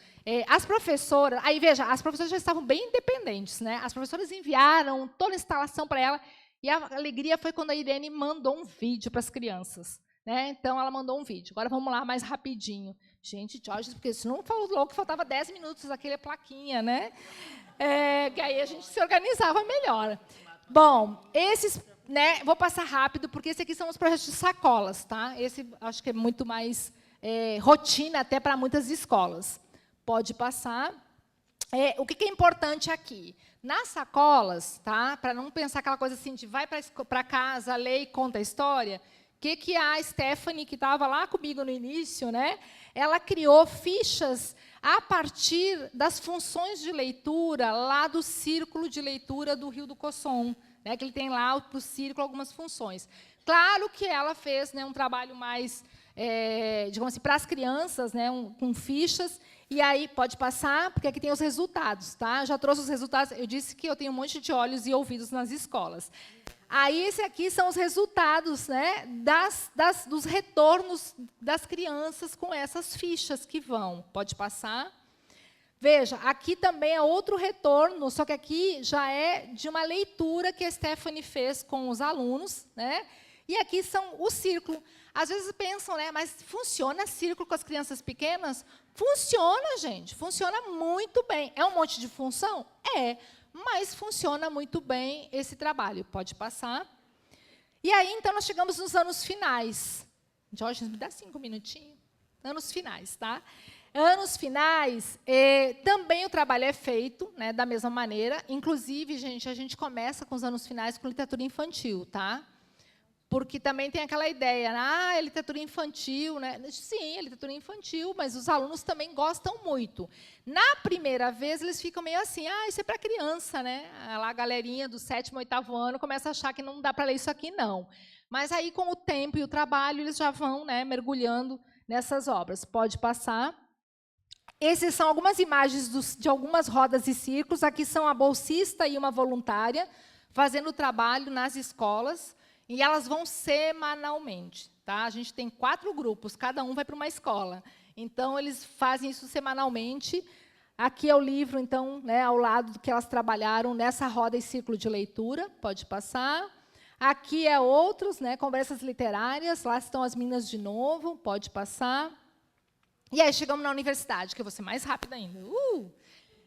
as professoras, aí veja, as professoras já estavam bem independentes, né? As professoras enviaram toda a instalação para ela, e a alegria foi quando a Irene mandou um vídeo para as crianças, né? Então, ela mandou um vídeo. Agora, vamos lá, mais rapidinho. Gente, Jorge, porque se não falou que faltava 10 minutos aquela plaquinha, né? Que aí a gente se organizava melhor. Bom, esses... Né, vou passar rápido, porque esses aqui são os projetos de sacolas, tá? Esse acho que é muito mais rotina até para muitas escolas. Pode passar. O que é importante aqui? Nas sacolas, tá? Para não pensar aquela coisa assim de vai para casa, lê e conta a história, o que a Stephanie, que estava lá comigo no início, né? Ela criou fichas a partir das funções de leitura lá do Círculo de Leitura do Rio do Cosson, né? Que ele tem lá para o círculo algumas funções. Claro que ela fez, né, um trabalho mais, digamos assim, para as crianças, né, com fichas. E aí, pode passar, porque aqui tem os resultados. Tá? Já trouxe os resultados. Eu disse que eu tenho um monte de olhos e ouvidos nas escolas. Aí, esse aqui são os resultados, né, dos retornos das crianças com essas fichas que vão. Pode passar. Veja, aqui também é outro retorno, só que aqui já é de uma leitura que a Stephanie fez com os alunos, né? E aqui são o círculo. Às vezes pensam, né, mas funciona círculo com as crianças pequenas? Funciona, gente, funciona muito bem. É um monte de função? É, mas funciona muito bem esse trabalho. Pode passar. E aí, então, nós chegamos nos anos finais. Jorge, me dá 5 minutinhos. Anos finais, tá? Anos finais, também o trabalho é feito, né, da mesma maneira. Inclusive, gente, a gente começa com os anos finais com literatura infantil, tá? Porque também tem aquela ideia, é literatura infantil, né? Sim, é literatura infantil, mas os alunos também gostam muito. Na primeira vez, eles ficam meio assim, isso é para criança, né? Lá a galerinha do 7º, 8º ano começa a achar que não dá para ler isso aqui, não. Mas aí, com o tempo e o trabalho, eles já vão, né, mergulhando nessas obras. Pode passar. Essas são algumas imagens de algumas rodas e círculos. Aqui são a bolsista e uma voluntária fazendo trabalho nas escolas. E elas vão semanalmente. Tá? A gente tem 4 grupos, cada um vai para uma escola. Então, eles fazem isso semanalmente. Aqui é o livro, então, né, ao lado do que elas trabalharam nessa roda e círculo de leitura. Pode passar. Aqui é outros, né, conversas literárias. Lá estão as meninas de novo. Pode passar. E aí, chegamos na universidade, que eu vou ser mais rápida ainda.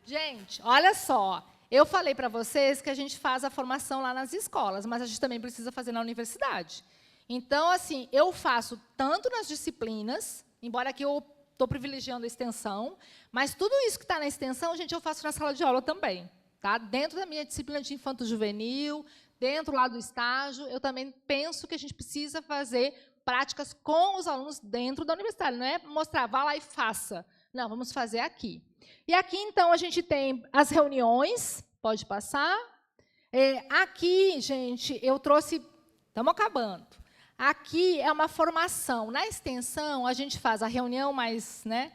Gente, olha só. Eu falei para vocês que a gente faz a formação lá nas escolas, mas a gente também precisa fazer na universidade. Então, assim, eu faço tanto nas disciplinas, embora aqui eu estou privilegiando a extensão, mas tudo isso que está na extensão, gente, eu faço na sala de aula também. Tá? Dentro da minha disciplina de infanto-juvenil, dentro lá do estágio, eu também penso que a gente precisa fazer práticas com os alunos dentro da universidade. Não é mostrar, vá lá e faça. Não, vamos fazer aqui. E aqui, então, a gente tem as reuniões. Pode passar. Aqui, gente, eu trouxe... Estamos acabando. Aqui é uma formação. Na extensão, a gente faz a reunião mais, né,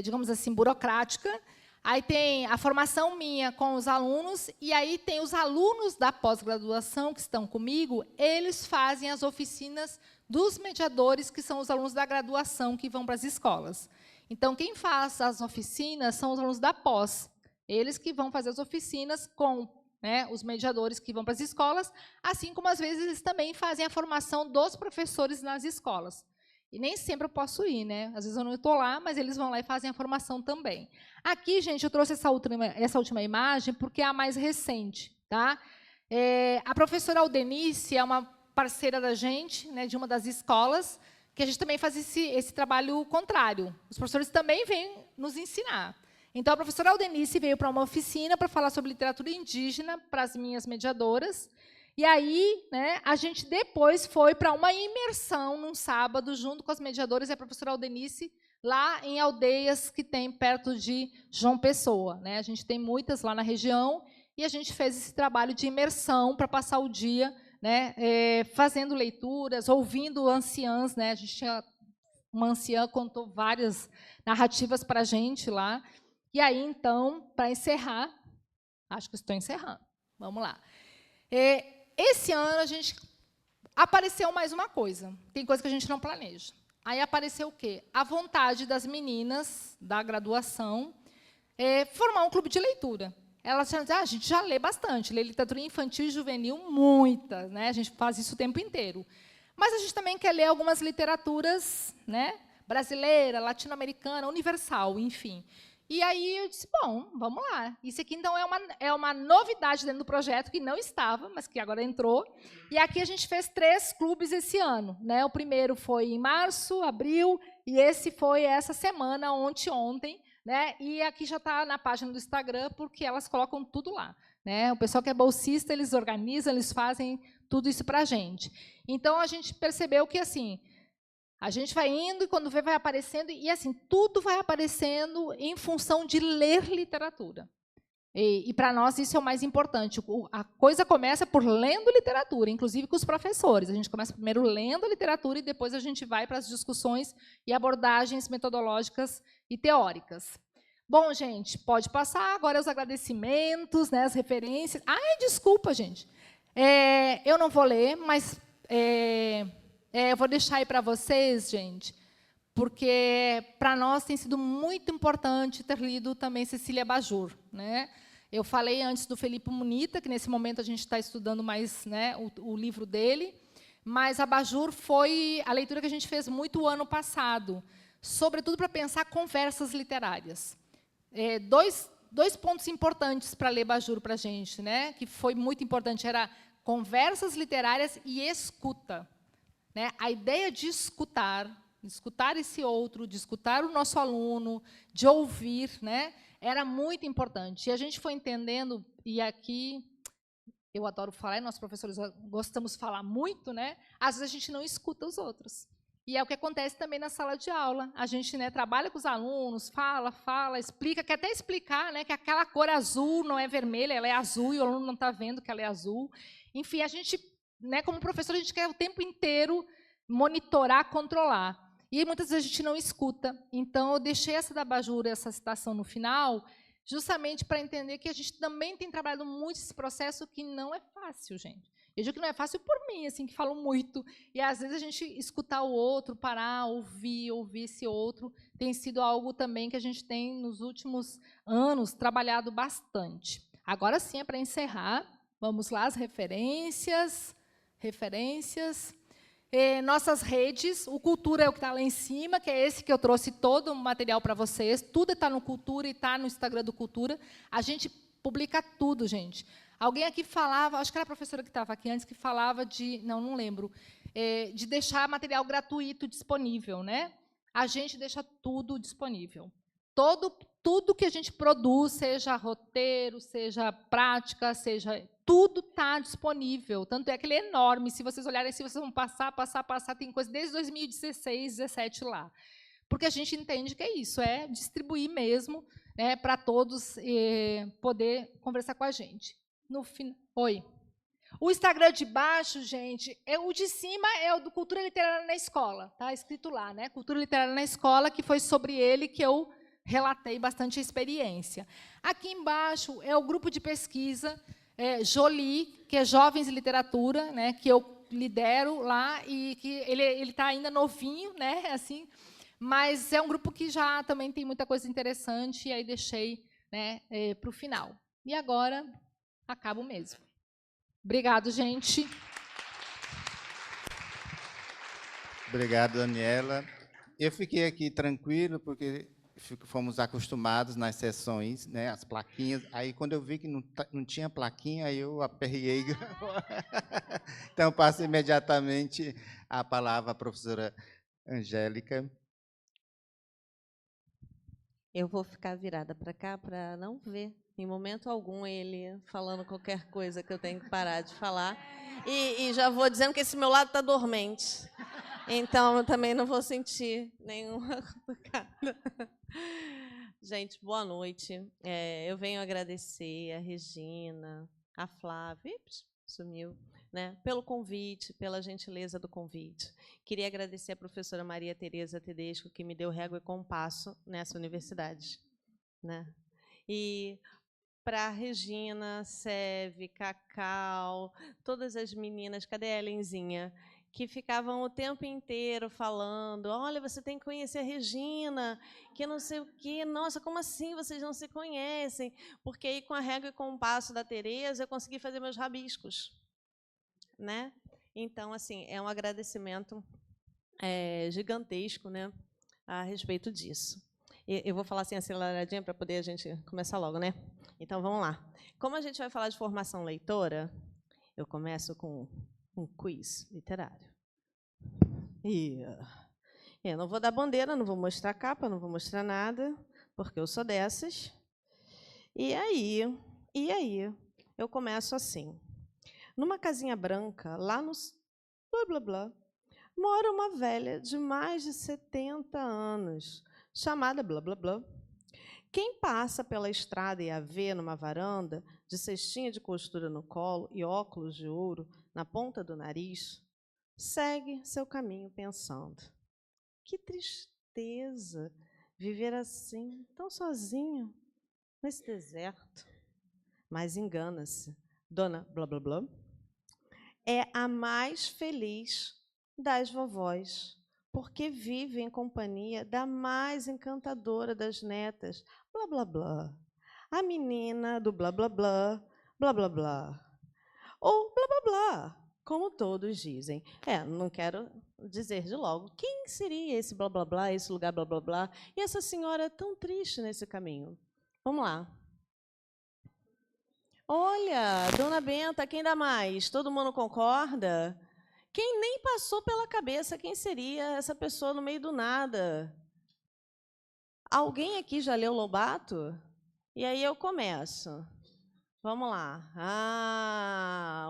digamos assim, burocrática. Aí tem a formação minha com os alunos, e aí tem os alunos da pós-graduação que estão comigo, eles fazem as oficinas dos mediadores, que são os alunos da graduação que vão para as escolas. Então, quem faz as oficinas são os alunos da pós. Eles que vão fazer as oficinas com, né, os mediadores que vão para as escolas, assim como, às vezes, eles também fazem a formação dos professores nas escolas. E nem sempre eu posso ir, né? Às vezes eu não estou lá, mas eles vão lá e fazem a formação também. Aqui, gente, eu trouxe essa última imagem porque é a mais recente. Tá? A professora Aldenice é uma parceira da gente, né, de uma das escolas, que a gente também faz esse trabalho contrário. Os professores também vêm nos ensinar. Então, a professora Aldenice veio para uma oficina para falar sobre literatura indígena para as minhas mediadoras. E aí, né, a gente depois foi para uma imersão num sábado, junto com as mediadoras e a professora Aldenice, lá em aldeias que tem perto de João Pessoa. Né? A gente tem muitas lá na região, e a gente fez esse trabalho de imersão para passar o dia, né, fazendo leituras, ouvindo anciãs. Né? A gente tinha uma anciã contou várias narrativas para a gente lá. E aí, então, para encerrar, acho que estou encerrando. Vamos lá. Esse ano, a gente apareceu mais uma coisa. Tem coisa que a gente não planeja. Aí apareceu o quê? A vontade das meninas da graduação formar um clube de leitura. Elas diziam, a gente já lê bastante, lê literatura infantil e juvenil, muitas, né? A gente faz isso o tempo inteiro. Mas a gente também quer ler algumas literaturas, né, brasileira, latino-americana, universal, enfim. E aí eu disse, bom, vamos lá. Isso aqui, então, é uma novidade dentro do projeto, que não estava, mas que agora entrou. E aqui a gente fez 3 clubes esse ano. Né? O primeiro foi em março, abril, e esse foi essa semana, ontem. Né? E aqui já está na página do Instagram, porque elas colocam tudo lá. Né? O pessoal que é bolsista, eles organizam, eles fazem tudo isso para a gente. Então, a gente percebeu que, assim, a gente vai indo e, quando vê, vai aparecendo. E, assim, tudo vai aparecendo em função de ler literatura. E para nós, isso é o mais importante. A coisa começa por lendo literatura, inclusive com os professores. A gente começa primeiro lendo literatura e depois a gente vai para as discussões e abordagens metodológicas e teóricas. Bom, gente, pode passar agora os agradecimentos, né, as referências. Ai, desculpa, gente. Eu não vou ler, mas... eu vou deixar aí para vocês, gente, porque para nós tem sido muito importante ter lido também Cecília Bajor. Né? Eu falei antes do Felipe Munita, que nesse momento a gente está estudando mais, né, o livro dele, mas Abajur foi a leitura que a gente fez muito o ano passado, sobretudo para pensar conversas literárias. Dois pontos importantes para ler Abajur para a gente, né, que foi muito importante, era conversas literárias e escuta. Né? A ideia de escutar esse outro, de escutar o nosso aluno, de ouvir, né, era muito importante. E a gente foi entendendo, e aqui eu adoro falar, e nós professores gostamos de falar muito, né, às vezes a gente não escuta os outros. E é o que acontece também na sala de aula. A gente, né, trabalha com os alunos, fala, explica, quer até explicar, né, que aquela cor azul não é vermelha, ela é azul, e o aluno não está vendo que ela é azul. Enfim, a gente, né, como professor, a gente quer o tempo inteiro monitorar, controlar. E muitas vezes a gente não escuta. Então, eu deixei essa da Abajur, essa citação no final, justamente para entender que a gente também tem trabalhado muito esse processo que não é fácil, gente. Eu digo que não é fácil por mim, assim, que falo muito. E, às vezes, a gente escutar o outro, parar, ouvir esse outro, tem sido algo também que a gente tem, nos últimos anos, trabalhado bastante. Agora sim, é para encerrar. Vamos lá, as referências. Nossas redes, o Cultura é o que está lá em cima, que é esse que eu trouxe todo o material para vocês. Tudo está no Cultura e está no Instagram do Cultura. A gente publica tudo, gente. Alguém aqui falava, acho que era a professora que estava aqui antes, que falava de, não lembro, de deixar material gratuito disponível, né? A gente deixa tudo disponível. Tudo que a gente produz, seja roteiro, seja prática, seja... Tudo está disponível. Tanto é que ele é enorme. Se vocês olharem, se vocês vão passar, tem coisa desde 2016, 2017 lá. Porque a gente entende que é isso, é distribuir mesmo, né, para todos poder conversar com a gente. Oi. O Instagram de baixo, gente, o de cima é o do Cultura Literária na Escola. Está escrito lá, né? Cultura Literária na Escola, que foi sobre ele que eu relatei bastante a experiência. Aqui embaixo é o grupo de pesquisa Jolie, que é Jovens em Literatura, né, que eu lidero lá, e que ele está ainda novinho, né, assim, mas é um grupo que já também tem muita coisa interessante, e aí deixei, né, para o final. E agora, acabo mesmo. Obrigado, gente. Obrigado, Daniela. Eu fiquei aqui tranquilo, porque fomos acostumados nas sessões, né, as plaquinhas. Aí, quando eu vi que não tinha plaquinha, aí eu aperriei. Então, passo imediatamente a palavra à professora Angélica. Eu vou ficar virada para cá para não ver, em momento algum, ele falando qualquer coisa que eu tenho que parar de falar. E já vou dizendo que esse meu lado está dormente. Então, eu também não vou sentir nenhuma cutucada. Gente, boa noite. Eu venho agradecer a Regina, a Flávia, sumiu, né, pelo convite, pela gentileza do convite. Queria agradecer a professora Maria Tereza Tedesco, que me deu régua e compasso nessa universidade, né? E para a Regina, Seve, Cacau, todas as meninas, cadê a Helenzinha? Que ficavam o tempo inteiro falando, olha, você tem que conhecer a Regina, que não sei o quê. Nossa, como assim vocês não se conhecem? Porque aí, com a régua e compasso da Tereza, eu consegui fazer meus rabiscos, né? Então, assim, é um agradecimento gigantesco, né, a respeito disso. Eu vou falar assim aceleradinha para poder a gente começar logo, né? Então, vamos lá. Como a gente vai falar de formação leitora, eu começo com um quiz literário. Eu não vou dar bandeira, não vou mostrar capa, não vou mostrar nada, porque eu sou dessas. E aí, eu começo assim. Numa casinha branca, lá no blá, blá, blá, mora uma velha de mais de 70 anos, chamada blá, blá, blá. Quem passa pela estrada e a vê numa varanda, de cestinha de costura no colo e óculos de ouro na ponta do nariz, segue seu caminho pensando: que tristeza viver assim, tão sozinho, nesse deserto. Mas engana-se, dona blá, blá, blá é a mais feliz das vovós, porque vive em companhia da mais encantadora das netas, blá, blá, blá. A menina do blá, blá, blá, blá, blá, blá. Ou blá, blá, blá. como todos dizem. Não quero dizer de logo. Quem seria esse blá, blá, blá, esse lugar blá, blá, blá? E essa senhora é tão triste nesse caminho. Vamos lá. Olha, Dona Benta, quem dá mais? Todo mundo concorda? Quem nem passou pela cabeça quem seria essa pessoa no meio do nada? Alguém aqui já leu Lobato? E aí eu começo. Vamos lá.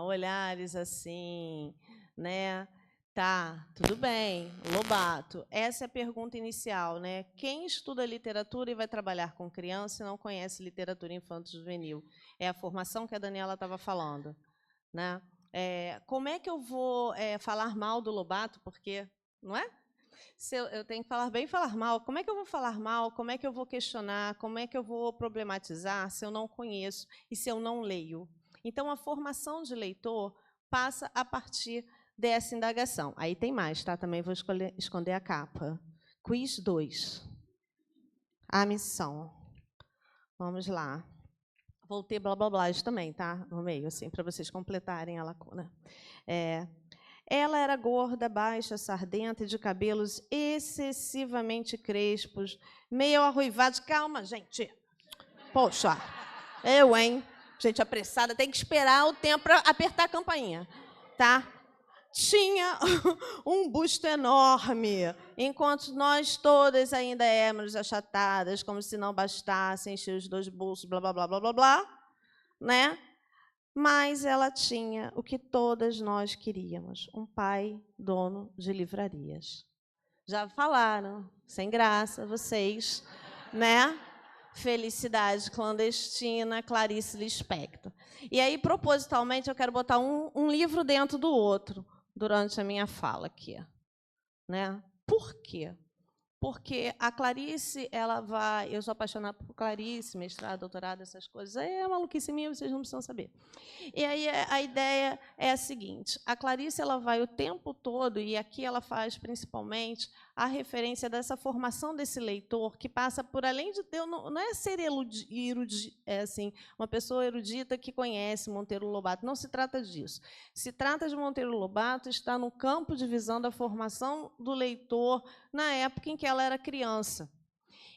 Olhares assim, né? Tá, tudo bem. Lobato. Essa é a pergunta inicial, né? Quem estuda literatura e vai trabalhar com criança e não conhece literatura infanto-juvenil? É a formação que a Daniela estava falando, né? Como é que eu vou falar mal do Lobato? Porque, não é? Se eu tenho que falar bem e falar mal. Como é que eu vou falar mal? Como é que eu vou questionar? Como é que eu vou problematizar se eu não conheço e se eu não leio? Então, a formação de leitor passa a partir dessa indagação. Aí tem mais, tá? Também vou esconder a capa. Quiz 2. A missão. Vamos lá. Vou ter blá, blá, blá também, tá? No meio, assim, para vocês completarem a lacuna. Ela era gorda, baixa, sardenta e de cabelos excessivamente crespos, meio arruivados. Calma, gente. Poxa, hein? Gente apressada, tem que esperar o tempo para apertar a campainha, tá? Tinha um busto enorme, enquanto nós todas ainda éramos achatadas, como se não bastasse encher os 2 bolsos, blá, blá, blá, blá, blá, blá, né? Mas ela tinha o que todas nós queríamos, um pai dono de livrarias. Já falaram, sem graça, vocês, né? Felicidade Clandestina, Clarice Lispector. E aí, propositalmente, eu quero botar um livro dentro do outro durante a minha fala aqui, né? Por quê? Porque a Clarice, eu sou apaixonada por Clarice, mestrado, doutorado, essas coisas. É maluquice minha, vocês não precisam saber. E aí a ideia é a seguinte: a Clarice ela vai o tempo todo, e aqui ela faz principalmente a referência dessa formação desse leitor que passa por além de ter, não é ser uma pessoa erudita que conhece Monteiro Lobato. Não se trata disso. Se trata de Monteiro Lobato estar no campo de visão da formação do leitor na época em que ela era criança.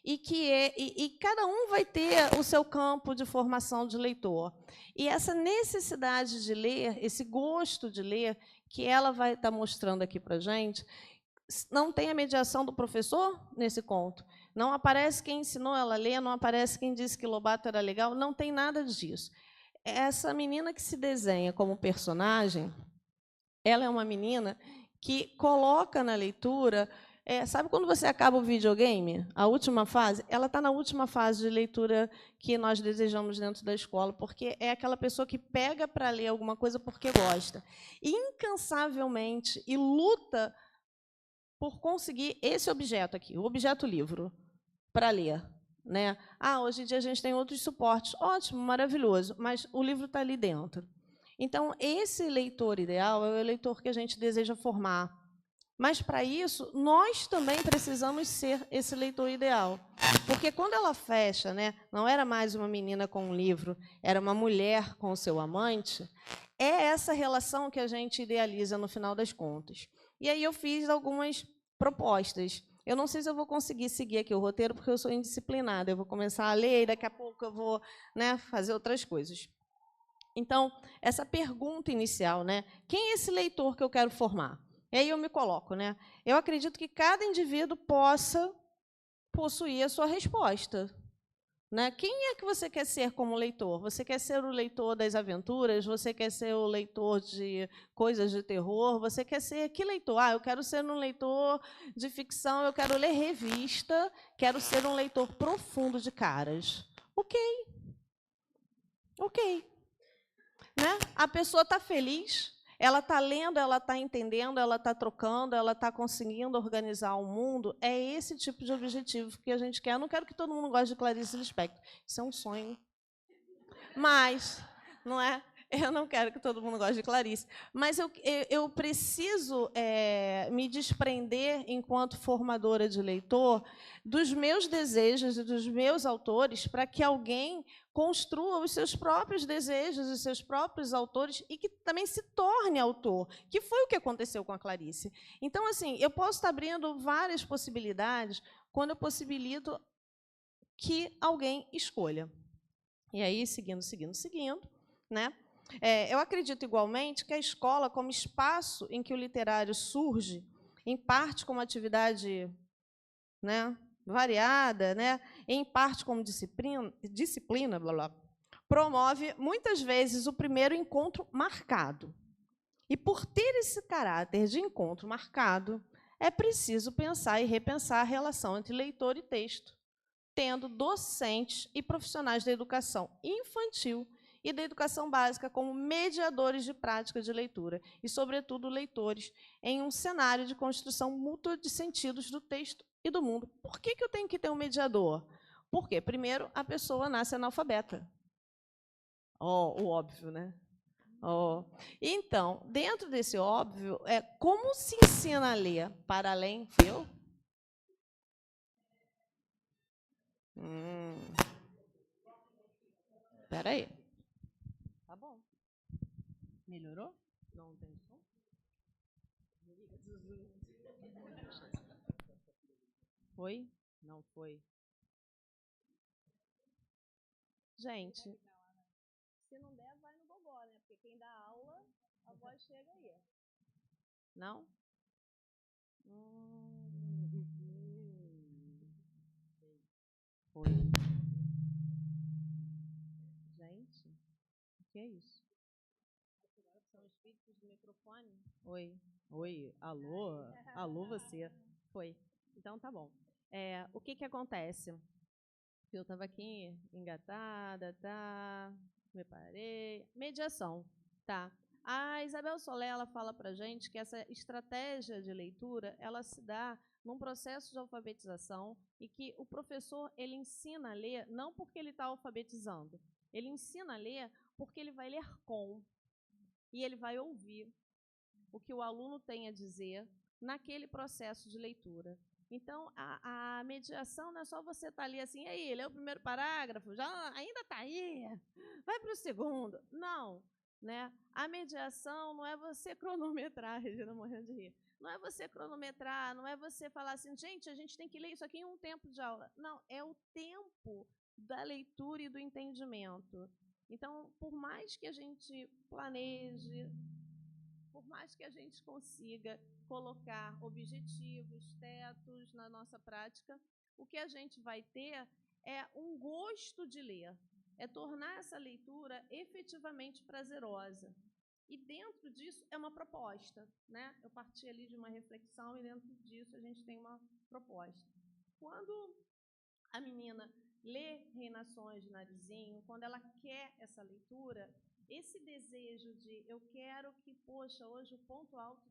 E cada um vai ter o seu campo de formação de leitor. E essa necessidade de ler, esse gosto de ler, que ela vai estar mostrando aqui para a gente, não tem a mediação do professor nesse conto. Não aparece quem ensinou ela a ler, não aparece quem disse que Lobato era legal, não tem nada disso. Essa menina que se desenha como personagem, ela é uma menina que coloca na leitura... sabe quando você acaba o videogame? A última fase? Ela está na última fase de leitura que nós desejamos dentro da escola, porque é aquela pessoa que pega para ler alguma coisa porque gosta, incansavelmente, e luta por conseguir esse objeto aqui, o objeto livro, para ler. Né? Hoje em dia a gente tem outros suportes. Ótimo, maravilhoso, mas o livro está ali dentro. Então, esse leitor ideal é o leitor que a gente deseja formar. Mas, para isso, nós também precisamos ser esse leitor ideal. Porque, quando ela fecha, né, não era mais uma menina com um livro, era uma mulher com o seu amante, é essa relação que a gente idealiza no final das contas. E aí eu fiz algumas propostas. Eu não sei se eu vou conseguir seguir aqui o roteiro, porque eu sou indisciplinada. Eu vou começar a ler e daqui a pouco eu vou, né, fazer outras coisas. Então, essa pergunta inicial, né, quem é esse leitor que eu quero formar? E aí eu me coloco, né? Eu acredito que cada indivíduo possa possuir a sua resposta. Né? Quem é que você quer ser como leitor? Você quer ser o leitor das aventuras? Você quer ser o leitor de coisas de terror? Você quer ser que leitor? Eu quero ser um leitor de ficção, eu quero ler revista, quero ser um leitor profundo de caras. Ok. Né? A pessoa está feliz, ela está lendo, ela está entendendo, ela está trocando, ela está conseguindo organizar o mundo. É esse tipo de objetivo que a gente quer. Eu não quero que todo mundo goste de Clarice Lispector. Isso é um sonho. Mas, não é? Eu não quero que todo mundo goste de Clarice, mas eu preciso me desprender, enquanto formadora de leitor, dos meus desejos e dos meus autores, para que alguém construa os seus próprios desejos, os seus próprios autores, e que também se torne autor, que foi o que aconteceu com a Clarice. Então, assim, eu posso estar abrindo várias possibilidades quando eu possibilito que alguém escolha. E aí, seguindo, né? Eu acredito igualmente que a escola, como espaço em que o literário surge, em parte como atividade, né, variada, né, em parte como disciplina, blá, blá, promove muitas vezes o primeiro encontro marcado. E por ter esse caráter de encontro marcado, é preciso pensar e repensar a relação entre leitor e texto, tendo docentes e profissionais da educação infantil e da educação básica como mediadores de prática de leitura e, sobretudo, leitores em um cenário de construção mútua de sentidos do texto e do mundo. Por que eu tenho que ter um mediador? Porque, primeiro, a pessoa nasce analfabeta. O óbvio, né? Então, dentro desse óbvio, como se ensina a ler? Para além, viu? Espera aí. Tá bom. Melhorou? Não tem som? Foi? Não foi. Gente, se não der, vai no gogó, né? Porque quem dá aula, a voz chega aí. Não? Foi. Gente, o que é isso? São espíritos do microfone? Oi. Oi. Alô? Alô, você. Foi. Então, tá bom. O que acontece? Eu estava aqui engatada, tá? Me parei. Mediação, tá? A Isabel Solé, ela fala para a gente que essa estratégia de leitura, ela se dá num processo de alfabetização e que o professor, ele ensina a ler não porque ele está alfabetizando, ele ensina a ler porque ele vai ler com, e ele vai ouvir o que o aluno tem a dizer naquele processo de leitura. Então, a mediação não é só você estar ali assim, aí, lê o primeiro parágrafo, ainda está aí, vai para o segundo. Não. Né? A mediação não é você cronometrar, Regina morrendo de rir. Não é você cronometrar, não é você falar assim, gente, a gente tem que ler isso aqui em um tempo de aula. Não, é o tempo da leitura e do entendimento. Então, por mais que a gente planeje, por mais que a gente consiga colocar objetivos, tetos na nossa prática, o que a gente vai ter é um gosto de ler, é tornar essa leitura efetivamente prazerosa. E dentro disso é uma proposta, né? Eu parti ali de uma reflexão e dentro disso a gente tem uma proposta. Quando a menina lê Reinações de Narizinho, quando ela quer essa leitura, esse desejo de eu quero que, poxa, hoje o ponto alto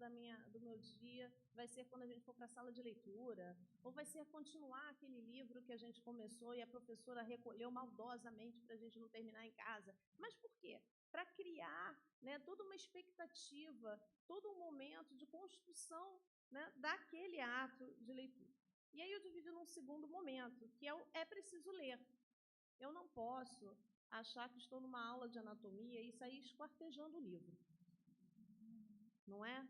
do meu dia vai ser quando a gente for para a sala de leitura, ou vai ser continuar aquele livro que a gente começou e a professora recolheu maldosamente para a gente não terminar em casa. Mas por quê? Para criar, né, toda uma expectativa, todo um momento de construção, né, daquele ato de leitura. E aí eu divido num segundo momento, que é preciso ler. Eu não posso achar que estou numa aula de anatomia e sair esquartejando o livro. Não é?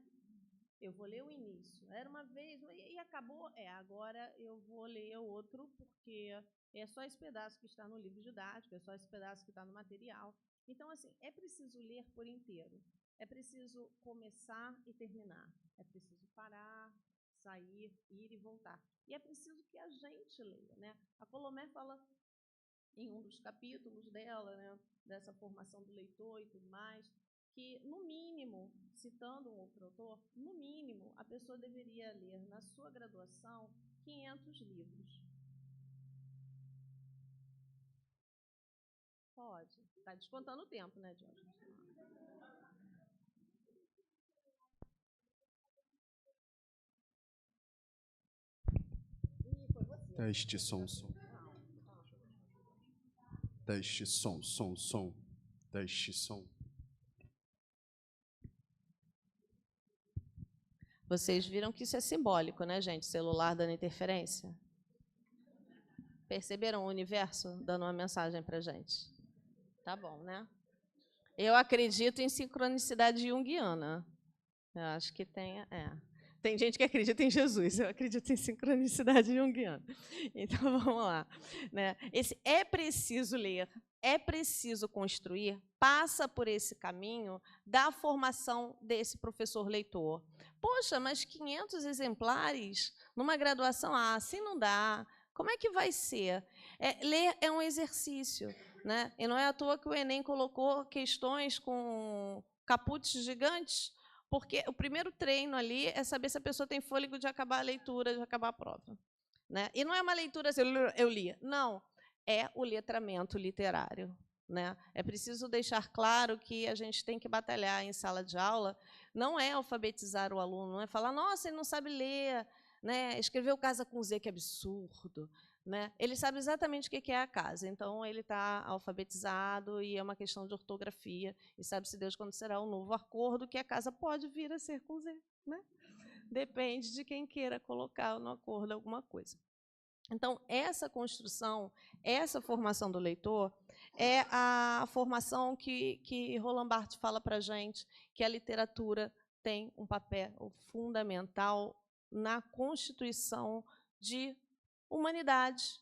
Eu vou ler o início. Era uma vez, e acabou. Agora eu vou ler outro, porque é só esse pedaço que está no livro didático, é só esse pedaço que está no material. Então, assim, é preciso ler por inteiro. É preciso começar e terminar. É preciso parar, sair, ir e voltar. E é preciso que a gente leia, né? A Colomé fala em um dos capítulos dela, né, dessa formação do leitor e tudo mais, que, no mínimo, citando um outro autor, no mínimo, a pessoa deveria ler, na sua graduação, 500 livros. Pode. Está descontando o tempo, né, Jorge? Teste, som. Teste, som. Teste, som. Vocês viram que isso é simbólico, né, gente? Celular dando interferência. Perceberam o universo dando uma mensagem para a gente? Tá bom, né? Eu acredito em sincronicidade junguiana. Eu acho que tem... Tem gente que acredita em Jesus, eu acredito em sincronicidade junguiana. Então, vamos lá. Né? É preciso ler, é preciso construir, passa por esse caminho da formação desse professor leitor. Poxa, mas 500 exemplares numa graduação? Assim não dá. Como é que vai ser? Ler é um exercício. Né? E não é à toa que o Enem colocou questões com caputes gigantes, porque o primeiro treino ali é saber se a pessoa tem fôlego de acabar a leitura, de acabar a prova. Né? E não é uma leitura assim, eu li. Não, é o letramento literário. Né? É preciso deixar claro que a gente tem que batalhar em sala de aula, não é alfabetizar o aluno, não é falar, nossa, ele não sabe ler, né? Escreveu casa com Z, que absurdo. Né? Ele sabe exatamente o que é a casa, então ele está alfabetizado e é uma questão de ortografia, e sabe-se Deus quando será o novo acordo que a casa pode vir a ser com Z. Né? Depende de quem queira colocar no acordo alguma coisa. Então, essa construção, essa formação do leitor é a formação que Roland Barthes fala para a gente, que a literatura tem um papel fundamental na constituição de humanidade.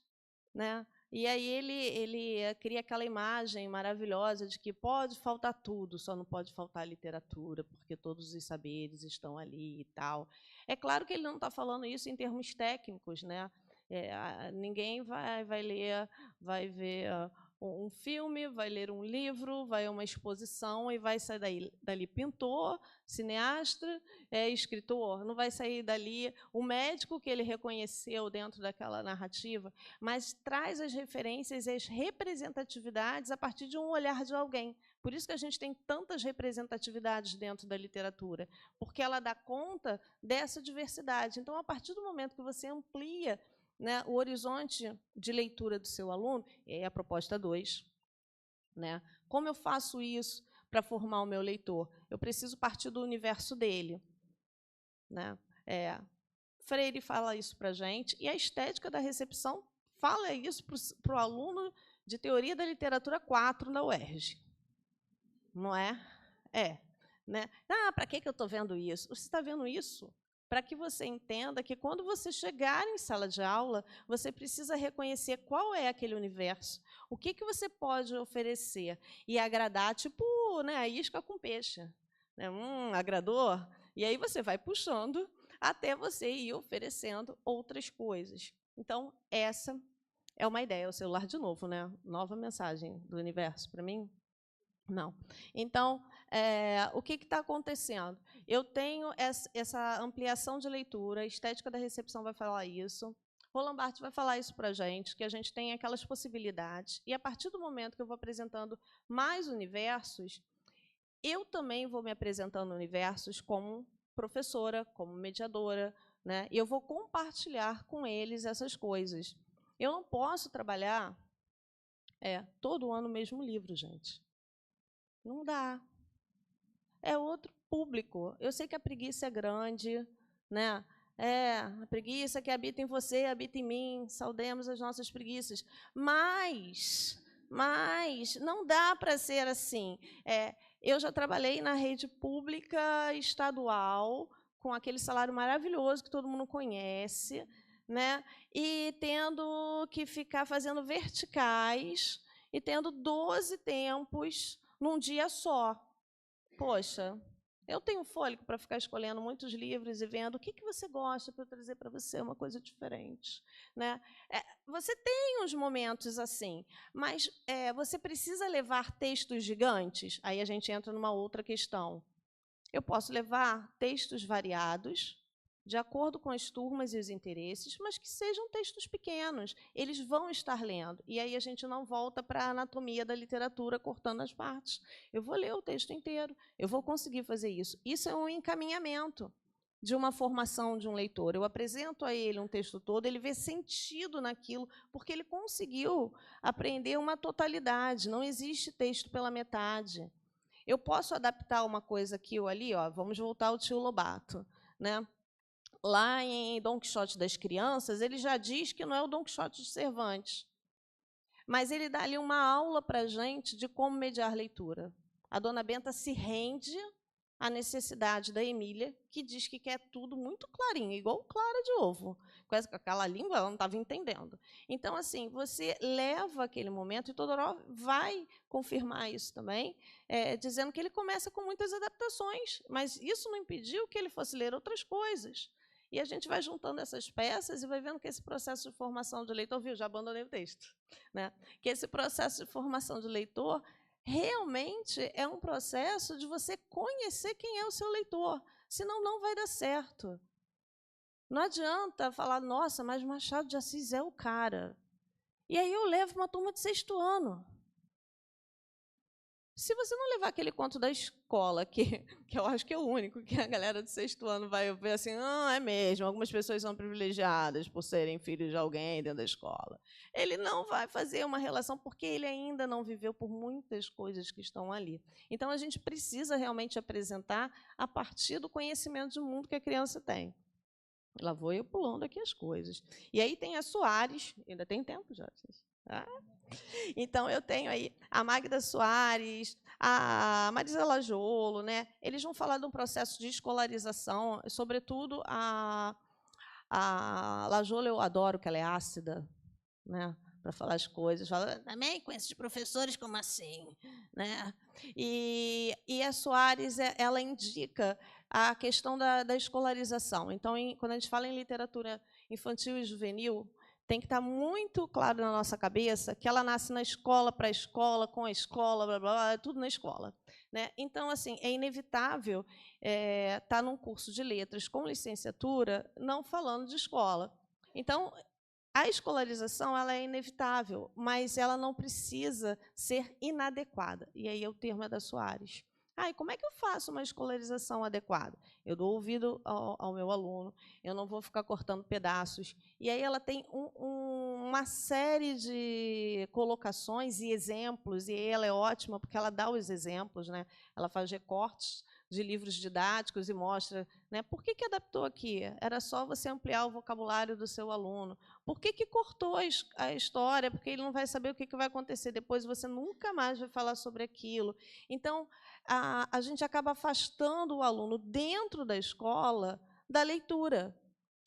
Né? E aí ele cria aquela imagem maravilhosa de que pode faltar tudo, só não pode faltar literatura, porque todos os saberes estão ali e tal. É claro que ele não está falando isso em termos técnicos, né? Ninguém vai ler, vai ver um filme, vai ler um livro, vai a uma exposição e vai sair dali pintor, cineasta, escritor. Não vai sair dali o médico que ele reconheceu dentro daquela narrativa, mas traz as referências e as representatividades a partir de um olhar de alguém. Por isso que a gente tem tantas representatividades dentro da literatura, porque ela dá conta dessa diversidade. Então, a partir do momento que você amplia, né, o horizonte de leitura do seu aluno, é a proposta 2. Né? Como eu faço isso para formar o meu leitor? Eu preciso partir do universo dele. Né? Freire fala isso para a gente, e a estética da recepção fala isso para o aluno de Teoria da Literatura 4 na UERJ. Não é? Né? Para que eu estou vendo isso? Você está vendo isso para que você entenda que, quando você chegar em sala de aula, você precisa reconhecer qual é aquele universo, o que você pode oferecer e agradar, tipo, né, a isca com peixe. Né? Agradou? E aí você vai puxando até você ir oferecendo outras coisas. Então, essa é uma ideia. O celular de novo, né? Nova mensagem do universo para mim? Não. Então, o que está acontecendo? Eu tenho essa ampliação de leitura, a estética da recepção vai falar isso, Roland Barthes vai falar isso para a gente, que a gente tem aquelas possibilidades, e a partir do momento que eu vou apresentando mais universos, eu também vou me apresentando universos como professora, como mediadora, né? E eu vou compartilhar com eles essas coisas. Eu não posso trabalhar todo ano o mesmo livro, gente. Não dá. É outro público. Eu sei que a preguiça é grande, né? A preguiça que habita em você, habita em mim, saudemos as nossas preguiças. Mas não dá para ser assim. Eu já trabalhei na rede pública estadual, com aquele salário maravilhoso que todo mundo conhece, né? E tendo que ficar fazendo verticais e tendo 12 tempos num dia só. Poxa, eu tenho fôlego para ficar escolhendo muitos livros e vendo o que você gosta para eu trazer para você uma coisa diferente. Né? Você tem uns momentos assim, mas você precisa levar textos gigantes? Aí a gente entra numa outra questão. Eu posso levar textos variados, de acordo com as turmas e os interesses, mas que sejam textos pequenos. Eles vão estar lendo. E aí a gente não volta para a anatomia da literatura, cortando as partes. Eu vou ler o texto inteiro, eu vou conseguir fazer isso. Isso é um encaminhamento de uma formação de um leitor. Eu apresento a ele um texto todo, ele vê sentido naquilo, porque ele conseguiu aprender uma totalidade. Não existe texto pela metade. Eu posso adaptar uma coisa aqui ou ali, vamos voltar ao Tio Lobato, né? lá em Dom Quixote das Crianças, ele já diz que não é o Dom Quixote de Cervantes, mas ele dá ali uma aula para a gente de como mediar leitura. A dona Benta se rende à necessidade da Emília, que diz que quer tudo muito clarinho, igual clara de ovo. Com aquela língua, ela não estava entendendo. Então, assim, você leva aquele momento, e Todorov vai confirmar isso também, dizendo que ele começa com muitas adaptações, mas isso não impediu que ele fosse ler outras coisas. E a gente vai juntando essas peças e vai vendo que esse processo de formação de leitor, viu, já abandonei o texto, né? Que esse processo de formação de leitor realmente é um processo de você conhecer quem é o seu leitor, senão não vai dar certo. Não adianta falar, nossa, mas Machado de Assis é o cara. E aí eu levo uma turma de 6º ano. Se você não levar aquele conto da escola, que eu acho que é o único que a galera do 6º ano vai ver assim, é mesmo, algumas pessoas são privilegiadas por serem filhos de alguém dentro da escola. Ele não vai fazer uma relação, porque ele ainda não viveu por muitas coisas que estão ali. Então, a gente precisa realmente apresentar a partir do conhecimento de mundo que a criança tem. Lá vou eu pulando aqui as coisas. E aí tem a Soares, ainda tem tempo, já? Então, eu tenho aí a Magda Soares, a Marisa Lajolo, né? Eles vão falar de um processo de escolarização, sobretudo a Lajolo, eu adoro que ela é ácida, né? Para falar as coisas. Fala, também com esses professores, como assim? Né? E a Soares, ela indica a questão da escolarização. Então, quando a gente fala em literatura infantil e juvenil, tem que estar muito claro na nossa cabeça que ela nasce na escola, para a escola, com a escola, blá, blá, blá, tudo na escola. Né? Então, assim, é inevitável estar num curso de letras com licenciatura não falando de escola. Então, a escolarização ela é inevitável, mas ela não precisa ser inadequada. E aí o termo é da Soares. E como é que eu faço uma escolarização adequada? Eu dou ouvido ao meu aluno, eu não vou ficar cortando pedaços. E aí ela tem uma série de colocações e exemplos, e ela é ótima porque ela dá os exemplos, né? Ela faz recortes de livros didáticos e mostra, né, por que adaptou aqui? Era só você ampliar o vocabulário do seu aluno. Por que cortou a história? Porque ele não vai saber o que vai acontecer depois, você nunca mais vai falar sobre aquilo. Então, a gente acaba afastando o aluno dentro da escola da leitura,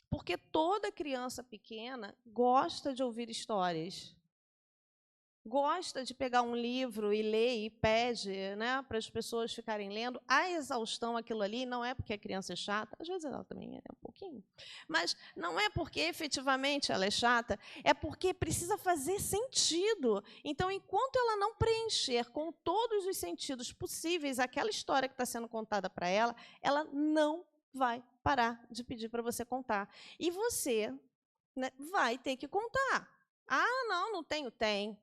porque toda criança pequena gosta de ouvir histórias. Gosta de pegar um livro e ler e pede, né, para as pessoas ficarem lendo. A exaustão, aquilo ali, não é porque a criança é chata, às vezes ela também é um pouquinho, mas não é porque efetivamente ela é chata, é porque precisa fazer sentido. Então, enquanto ela não preencher com todos os sentidos possíveis aquela história que está sendo contada para ela, ela não vai parar de pedir para você contar. E você, né, vai ter que contar. Não tenho. Tem.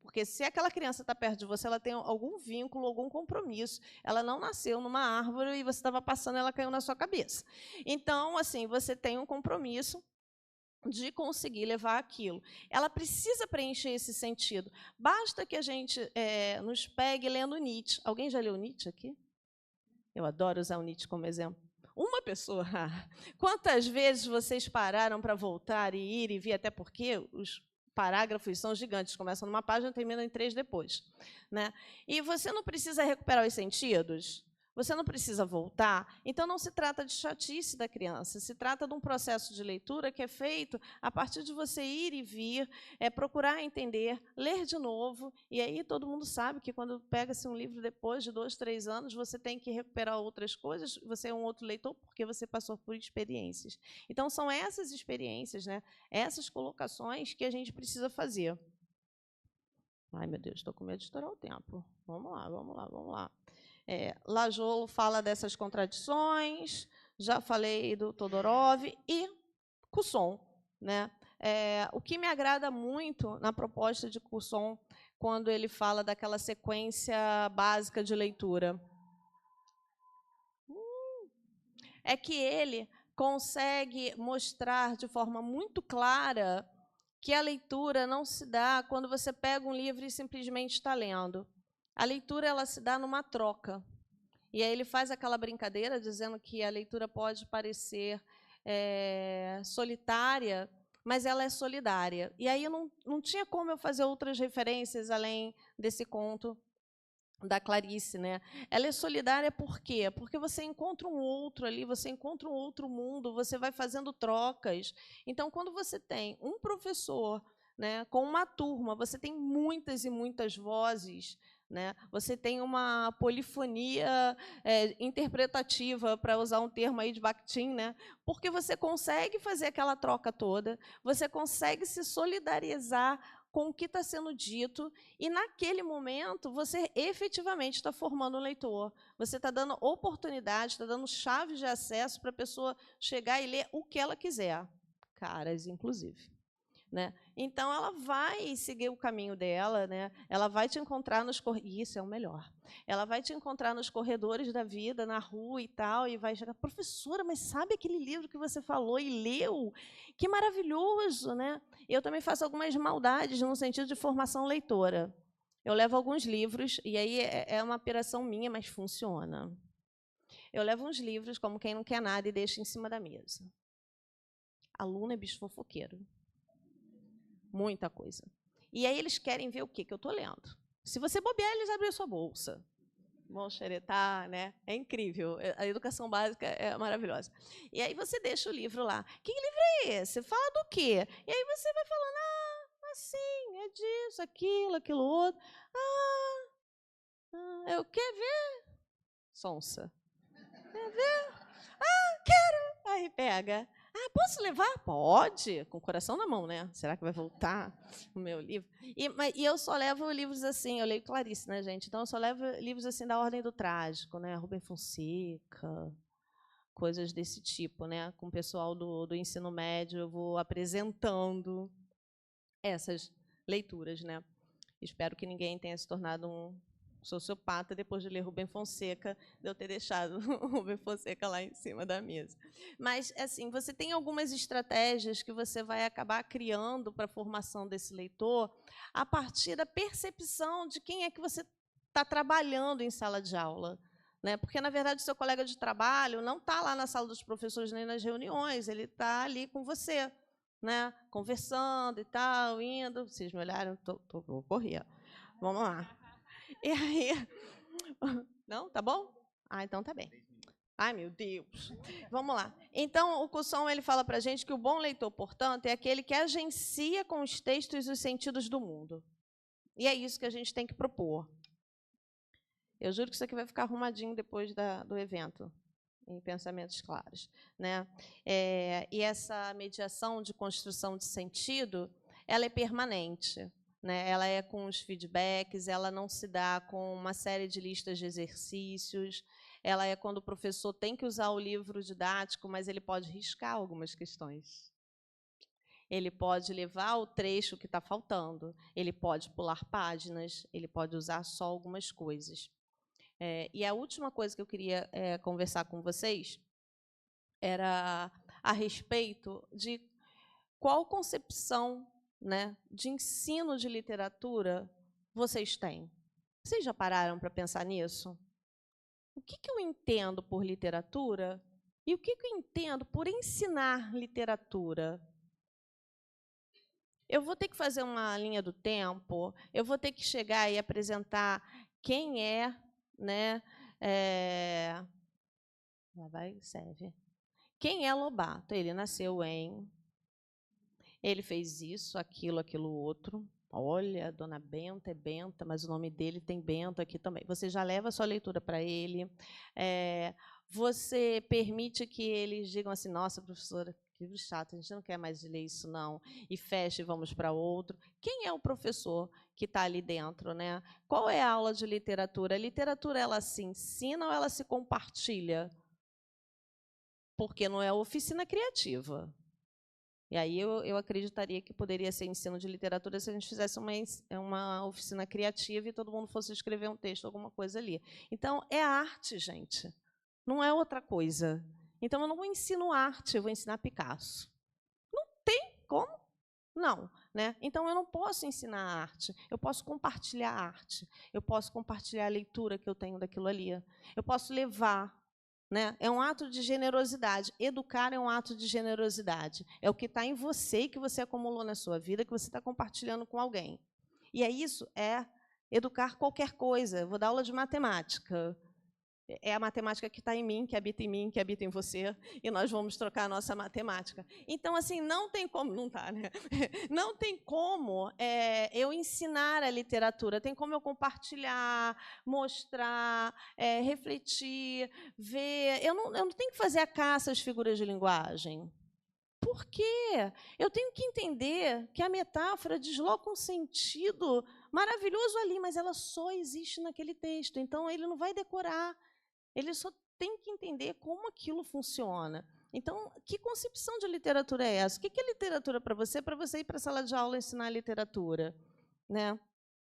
Porque se aquela criança está perto de você, ela tem algum vínculo, algum compromisso. Ela não nasceu numa árvore e você estava passando e ela caiu na sua cabeça. Então, assim, você tem um compromisso de conseguir levar aquilo. Ela precisa preencher esse sentido. Basta que a gente nos pegue lendo Nietzsche. Alguém já leu Nietzsche aqui? Eu adoro usar o Nietzsche como exemplo. Uma pessoa. Quantas vezes vocês pararam para voltar e ir e vir, até porque os parágrafos são gigantes, começam numa página e terminam em 3 depois. Né? E você não precisa recuperar os sentidos, você não precisa voltar. Então, não se trata de chatice da criança, se trata de um processo de leitura que é feito a partir de você ir e vir, procurar entender, ler de novo. E aí todo mundo sabe que quando pega-se um livro depois de 2, 3 anos, você tem que recuperar outras coisas, você é um outro leitor porque você passou por experiências. Então, são essas experiências, né, essas colocações que a gente precisa fazer. Ai, meu Deus, estou com medo de estourar o tempo. Vamos lá. Lajolo fala dessas contradições, já falei do Todorov e Cusson. Né? O que me agrada muito na proposta de Cusson, quando ele fala daquela sequência básica de leitura, é que ele consegue mostrar de forma muito clara que a leitura não se dá quando você pega um livro e simplesmente está lendo. A leitura ela se dá numa troca. E aí ele faz aquela brincadeira dizendo que a leitura pode parecer solitária, mas ela é solidária. E aí não tinha como eu fazer outras referências além desse conto da Clarice, né? Ela é solidária por quê? Porque você encontra um outro ali, você encontra um outro mundo, você vai fazendo trocas. Então, quando você tem um professor, né, com uma turma, você tem muitas e muitas vozes, né? Você tem uma polifonia interpretativa, para usar um termo aí de Bakhtin, né? Porque você consegue fazer aquela troca toda, você consegue se solidarizar com o que está sendo dito, e, naquele momento, você efetivamente está formando um leitor. Você está dando oportunidade, está dando chaves de acesso para a pessoa chegar e ler o que ela quiser. Caras, inclusive. Né? Então, ela vai seguir o caminho dela, né? Ela vai te encontrar nos corredores, isso é o melhor. Ela vai te encontrar nos corredores da vida, na rua e tal, e vai chegar, professora, mas sabe aquele livro que você falou e leu? Que maravilhoso, né? Eu também faço algumas maldades no sentido de formação leitora. Eu levo alguns livros, e aí é uma operação minha, mas funciona. Eu levo uns livros, como quem não quer nada, e deixo em cima da mesa. Aluno é bicho fofoqueiro. Muita coisa. E aí eles querem ver o que eu estou lendo. Se você bobear, eles abrem a sua bolsa. Vão xeretar, né? É incrível. A educação básica é maravilhosa. E aí você deixa o livro lá. Que livro é esse? Fala do quê? E aí você vai falando, assim, é disso, aquilo outro. Eu quero ver? Sonsa. Quer ver? Quero. Aí pega. Posso levar? Pode, com o coração na mão, né? Será que vai voltar o meu livro? E eu só levo livros assim, eu leio Clarice, né, gente? Então, eu só levo livros assim da ordem do trágico, né? Rubem Fonseca, coisas desse tipo, né? Com o pessoal do ensino médio, eu vou apresentando essas leituras, né? Espero que ninguém tenha se tornado um sociopata depois de ler Rubem Fonseca, de eu ter deixado o Rubem Fonseca lá em cima da mesa. Mas, assim, você tem algumas estratégias que você vai acabar criando para a formação desse leitor a partir da percepção de quem é que você está trabalhando em sala de aula. Né? Porque, na verdade, o seu colega de trabalho não está lá na sala dos professores nem nas reuniões, ele está ali com você, né? Conversando e tal, indo. Vocês me olharam? Vou correr. Vamos lá. E aí... Não? Tá bom? Então tá bem. Ai, meu Deus. Vamos lá. Então, o Cusson, ele fala para a gente que o bom leitor, portanto, é aquele que agencia com os textos os sentidos do mundo. E é isso que a gente tem que propor. Eu juro que isso aqui vai ficar arrumadinho depois do evento, em pensamentos claros. Né? E essa mediação de construção de sentido, ela é permanente. Né? Ela é com os feedbacks, ela não se dá com uma série de listas de exercícios, ela é quando o professor tem que usar o livro didático, mas ele pode riscar algumas questões. Ele pode levar o trecho que está faltando, ele pode pular páginas, ele pode usar só algumas coisas. E a última coisa que eu queria conversar com vocês era a respeito de qual concepção, né, de ensino de literatura vocês têm. Vocês já pararam para pensar nisso? O que eu entendo por literatura e o que eu entendo por ensinar literatura? Eu vou ter que fazer uma linha do tempo, eu vou ter que chegar e apresentar quem é, né? Lá vai, serve. Quem é Lobato? Ele nasceu em... Ele fez isso, aquilo outro. Olha, Dona Benta é Benta, mas o nome dele tem Bento aqui também. Você já leva a sua leitura para ele. Você permite que eles digam assim, nossa, professora, que livro chato, a gente não quer mais ler isso, não. E fecha e vamos para outro. Quem é o professor que está ali dentro? Né? Qual é a aula de literatura? A literatura, ela se ensina ou ela se compartilha? Porque não é oficina criativa. E aí eu acreditaria que poderia ser ensino de literatura se a gente fizesse uma oficina criativa e todo mundo fosse escrever um texto, alguma coisa ali. Então, é arte, gente. Não é outra coisa. Então, eu não vou ensinar arte, eu vou ensinar Picasso. Não tem como. Não, né? Então eu não posso ensinar arte, eu posso compartilhar arte, eu posso compartilhar a leitura que eu tenho daquilo ali, eu posso levar, né? É um ato de generosidade. Educar é um ato de generosidade. É o que está em você e que você acumulou na sua vida, que você está compartilhando com alguém. E isso é educar qualquer coisa. Eu vou dar aula de matemática. É a matemática que está em mim, que habita em mim, que habita em você, e nós vamos trocar a nossa matemática. Então, assim, não tem como, não está, né? Não tem como eu ensinar a literatura, tem como eu compartilhar, mostrar, refletir, ver. Eu não tenho que fazer a caça às figuras de linguagem. Por quê? Eu tenho que entender que a metáfora desloca um sentido maravilhoso ali, mas ela só existe naquele texto, então ele não vai decorar. Ele só tem que entender como aquilo funciona. Então, que concepção de literatura é essa? O que é literatura para você ir para a sala de aula ensinar literatura? Né?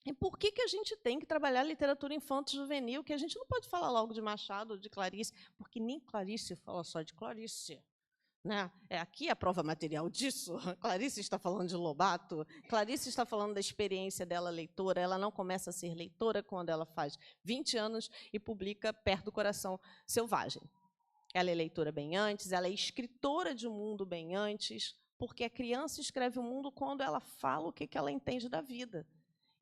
E por que a gente tem que trabalhar literatura infanto-juvenil, que a gente não pode falar logo de Machado ou de Clarice, porque nem Clarice fala só de Clarice. Né? Aqui a prova material disso. Clarice está falando de Lobato, Clarice está falando da experiência dela leitora. Ela não começa a ser leitora quando ela faz 20 anos e publica Perto do Coração Selvagem. Ela é leitora bem antes, ela é escritora de um mundo bem antes, porque a criança escreve o mundo quando ela fala o que ela entende da vida.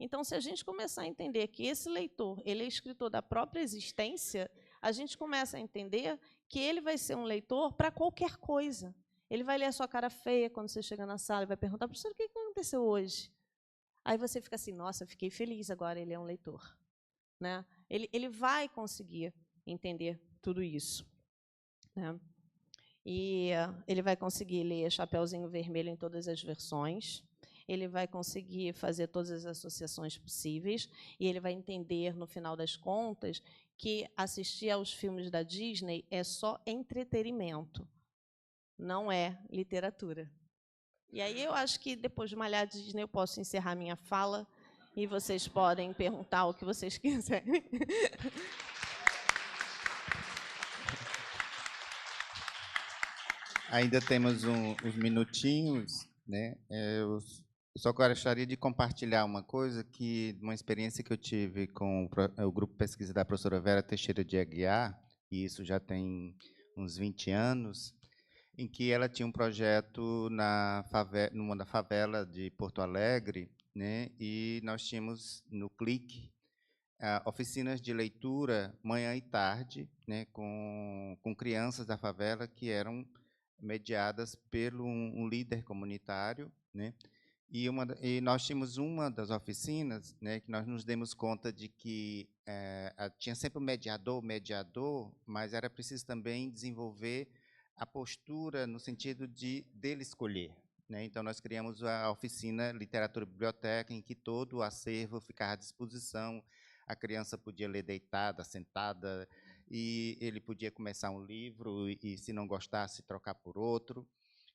Então, se a gente começar a entender que esse leitor ele é escritor da própria existência, a gente começa a entender que ele vai ser um leitor para qualquer coisa. Ele vai ler a sua cara feia quando você chega na sala e vai perguntar, professor, o que aconteceu hoje? Aí você fica assim, nossa, fiquei feliz agora, ele é um leitor. Né? Ele vai conseguir entender tudo isso. Né? E ele vai conseguir ler Chapeuzinho Vermelho em todas as versões, ele vai conseguir fazer todas as associações possíveis, e ele vai entender, no final das contas, que assistir aos filmes da Disney é só entretenimento, não é literatura. E aí eu acho que, depois de malhar Disney, eu posso encerrar minha fala, e vocês podem perguntar o que vocês quiserem. Ainda temos uns minutinhos, né? Eu só gostaria de compartilhar uma coisa, uma experiência que eu tive com o grupo pesquisa da professora Vera Teixeira de Aguiar, e isso já tem uns 20 anos, em que ela tinha um projeto numa favela de Porto Alegre, né? E nós tínhamos no Clique oficinas de leitura manhã e tarde, né? Com crianças da favela que eram mediadas pelo um líder comunitário, né? E nós tínhamos uma das oficinas, né, que nós nos demos conta de que tinha sempre um mediador, mas era preciso também desenvolver a postura no sentido de dele escolher. Né? Então, nós criamos a oficina Literatura e Biblioteca, em que todo o acervo ficava à disposição, a criança podia ler deitada, sentada, e ele podia começar um livro e se não gostasse, trocar por outro.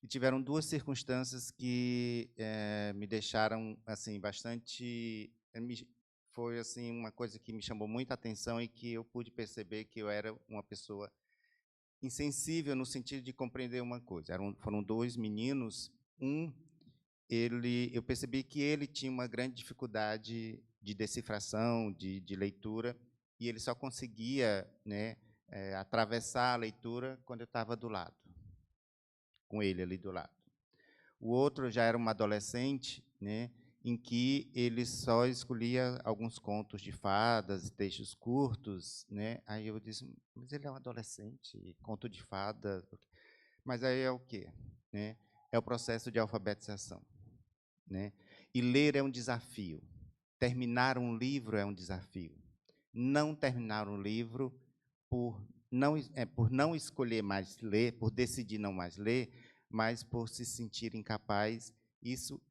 E tiveram duas circunstâncias que me deixaram assim bastante... Foi assim uma coisa que me chamou muita atenção e que eu pude perceber que eu era uma pessoa insensível no sentido de compreender uma coisa. Foram dois meninos. Eu percebi que ele tinha uma grande dificuldade de decifração, de leitura, e ele só conseguia, né, atravessar a leitura quando eu estava do lado, com ele ali do lado. O outro já era um adolescente, né, em que ele só escolhia alguns contos de fadas e textos curtos, né? Aí eu disse, mas ele é um adolescente, conto de fada, mas aí é o quê? Né? É o processo de alfabetização, né? E ler é um desafio. Terminar um livro é um desafio. Não terminar um livro por não escolher mais ler, por decidir não mais ler, mas por se sentir incapaz, isso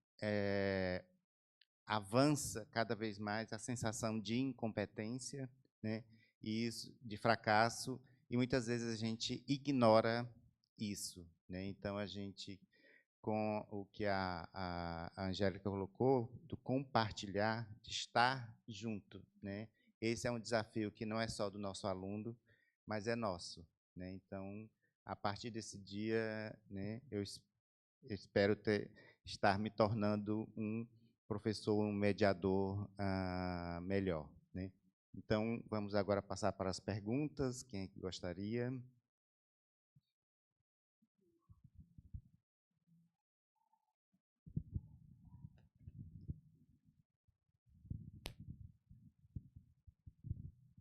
avança cada vez mais a sensação de incompetência, né? E isso, de fracasso, e muitas vezes a gente ignora isso. Né? Então, a gente, com o que a Angélica colocou, do compartilhar, de estar junto. Né? Esse é um desafio que não é só do nosso aluno, mas é nosso. Né? Então, a partir desse dia, né, eu espero estar me tornando um professor, um mediador melhor, né? Então, vamos agora passar para as perguntas. Quem é que gostaria?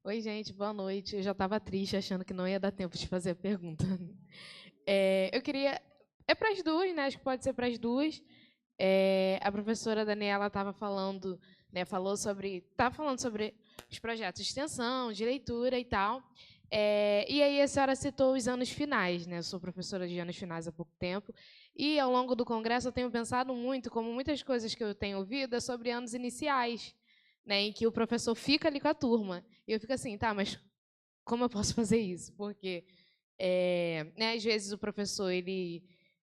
Oi, gente, boa noite. Eu já estava triste, achando que não ia dar tempo de fazer a pergunta. Eu queria... É para as duas, né? Acho que pode ser para as duas. A professora Daniela estava falando, né? Estava falando sobre os projetos de extensão, de leitura e tal. E aí a senhora citou os anos finais, né? Eu sou professora de anos finais há pouco tempo. E, ao longo do congresso, eu tenho pensado muito, como muitas coisas que eu tenho ouvido, é sobre anos iniciais, né, em que o professor fica ali com a turma. E eu fico assim, tá, mas como eu posso fazer isso? Porque, né, às vezes, o professor ele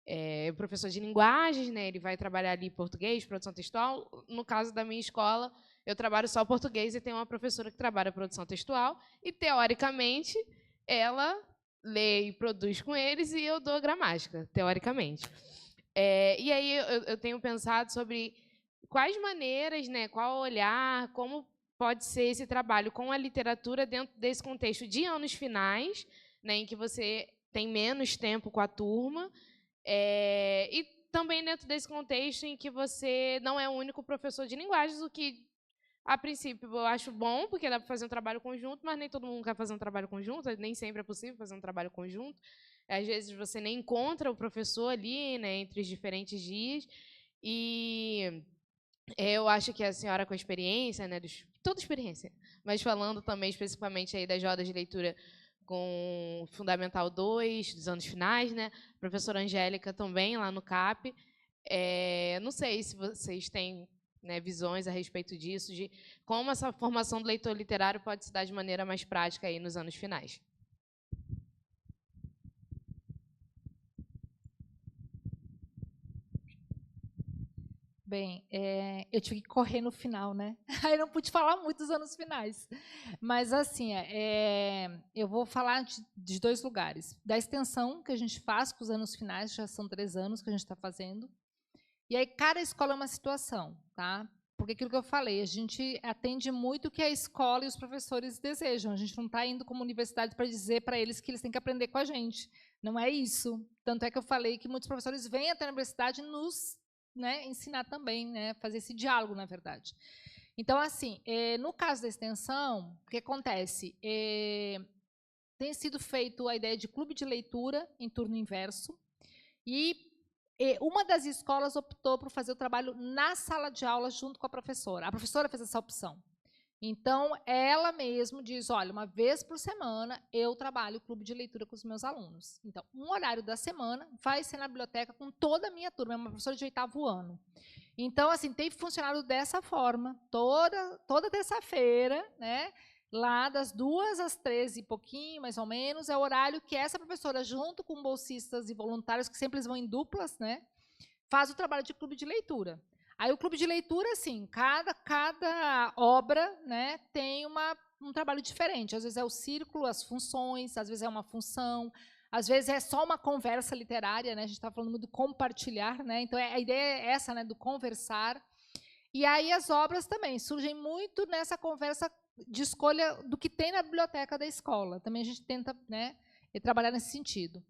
é professor de linguagens, né, ele vai trabalhar ali português, produção textual. No caso da minha escola, eu trabalho só português e tenho uma professora que trabalha produção textual. E, teoricamente, ela lê e produz com eles e eu dou gramática, teoricamente. E aí eu tenho pensado sobre quais maneiras, né, qual olhar, como pode ser esse trabalho com a literatura dentro desse contexto de anos finais, né, em que você tem menos tempo com a turma, e também dentro desse contexto em que você não é o único professor de linguagens, o que, a princípio, eu acho bom, porque dá para fazer um trabalho conjunto, mas nem todo mundo quer fazer um trabalho conjunto, nem sempre é possível fazer um trabalho conjunto. Às vezes você nem encontra o professor ali, né, entre os diferentes dias. E eu acho que a senhora, com a experiência, né, toda experiência, mas falando também especificamente aí das rodas de leitura com Fundamental 2, dos anos finais, né, professora Angélica também, lá no CAP, não sei se vocês têm, né, visões a respeito disso, de como essa formação do leitor literário pode se dar de maneira mais prática aí nos anos finais. Bem, eu tive que correr no final, né? Aí não pude falar muito dos anos finais. Mas, assim, eu vou falar de dois lugares. Da extensão que a gente faz com os anos finais, já são 3 anos que a gente está fazendo. E aí, cada escola é uma situação, tá? Porque aquilo que eu falei, a gente atende muito o que a escola e os professores desejam. A gente não está indo como universidade para dizer para eles que eles têm que aprender com a gente. Não é isso. Tanto é que eu falei que muitos professores vêm até a universidade nos, né, ensinar também, né, fazer esse diálogo, na verdade. Então, assim, no caso da extensão, o que acontece? Tem sido feito a ideia de clube de leitura em turno inverso, e uma das escolas optou por fazer o trabalho na sala de aula junto com a professora. A professora fez essa opção. Então, ela mesma diz, olha, uma vez por semana eu trabalho clube de leitura com os meus alunos. Então, um horário da semana vai ser na biblioteca com toda a minha turma, é uma professora de 8º ano. Então, assim, tem funcionado dessa forma, toda terça-feira, né, lá das 2 às 13 e pouquinho, mais ou menos, é o horário que essa professora, junto com bolsistas e voluntários, que sempre eles vão em duplas, né, faz o trabalho de clube de leitura. Aí o clube de leitura, assim, cada obra, né, tem um trabalho diferente. Às vezes é o círculo, as funções, às vezes é uma função, às vezes é só uma conversa literária, né? A gente está falando do compartilhar, né? Então a ideia é essa, né, do conversar. E aí as obras também surgem muito nessa conversa de escolha do que tem na biblioteca da escola. Também a gente tenta, né, trabalhar nesse sentido.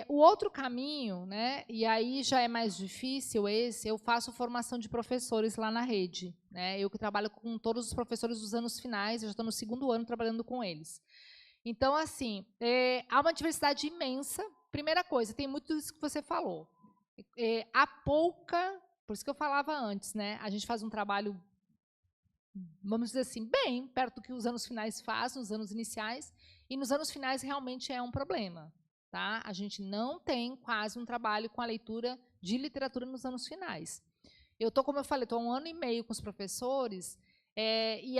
O outro caminho, né, e aí já é mais difícil eu faço formação de professores lá na rede. Né, eu que trabalho com todos os professores dos anos finais, eu já estou no 2º ano trabalhando com eles. Então, assim, há uma diversidade imensa. Primeira coisa, tem muito isso que você falou. Há pouca, por isso que eu falava antes, né, a gente faz um trabalho, vamos dizer assim, bem perto do que os anos finais fazem, nos anos iniciais, e nos anos finais realmente é um problema. Tá? A gente não tem quase um trabalho com a leitura de literatura nos anos finais. Eu estou, como eu falei, estou há 1 ano e meio com os professores, e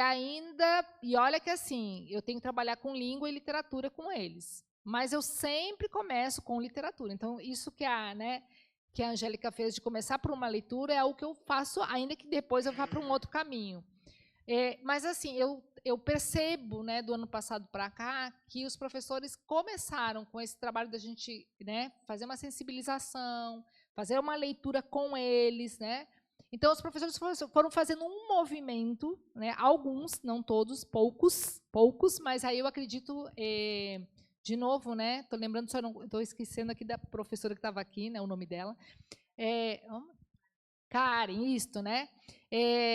olha que assim, eu tenho que trabalhar com língua e literatura com eles. Mas eu sempre começo com literatura. Então, isso que a Angélica fez de começar por uma leitura é o que eu faço, ainda que depois eu vá para um outro caminho. Mas, assim, eu percebo, né, do ano passado para cá, que os professores começaram com esse trabalho da gente, né, fazer uma sensibilização, fazer uma leitura com eles, né? Então, os professores foram fazendo um movimento, né? Alguns, não todos, poucos, mas aí eu acredito, de novo, né? Estou lembrando, só não estou esquecendo aqui da professora que estava aqui, né? O nome dela. Karen, isto, né?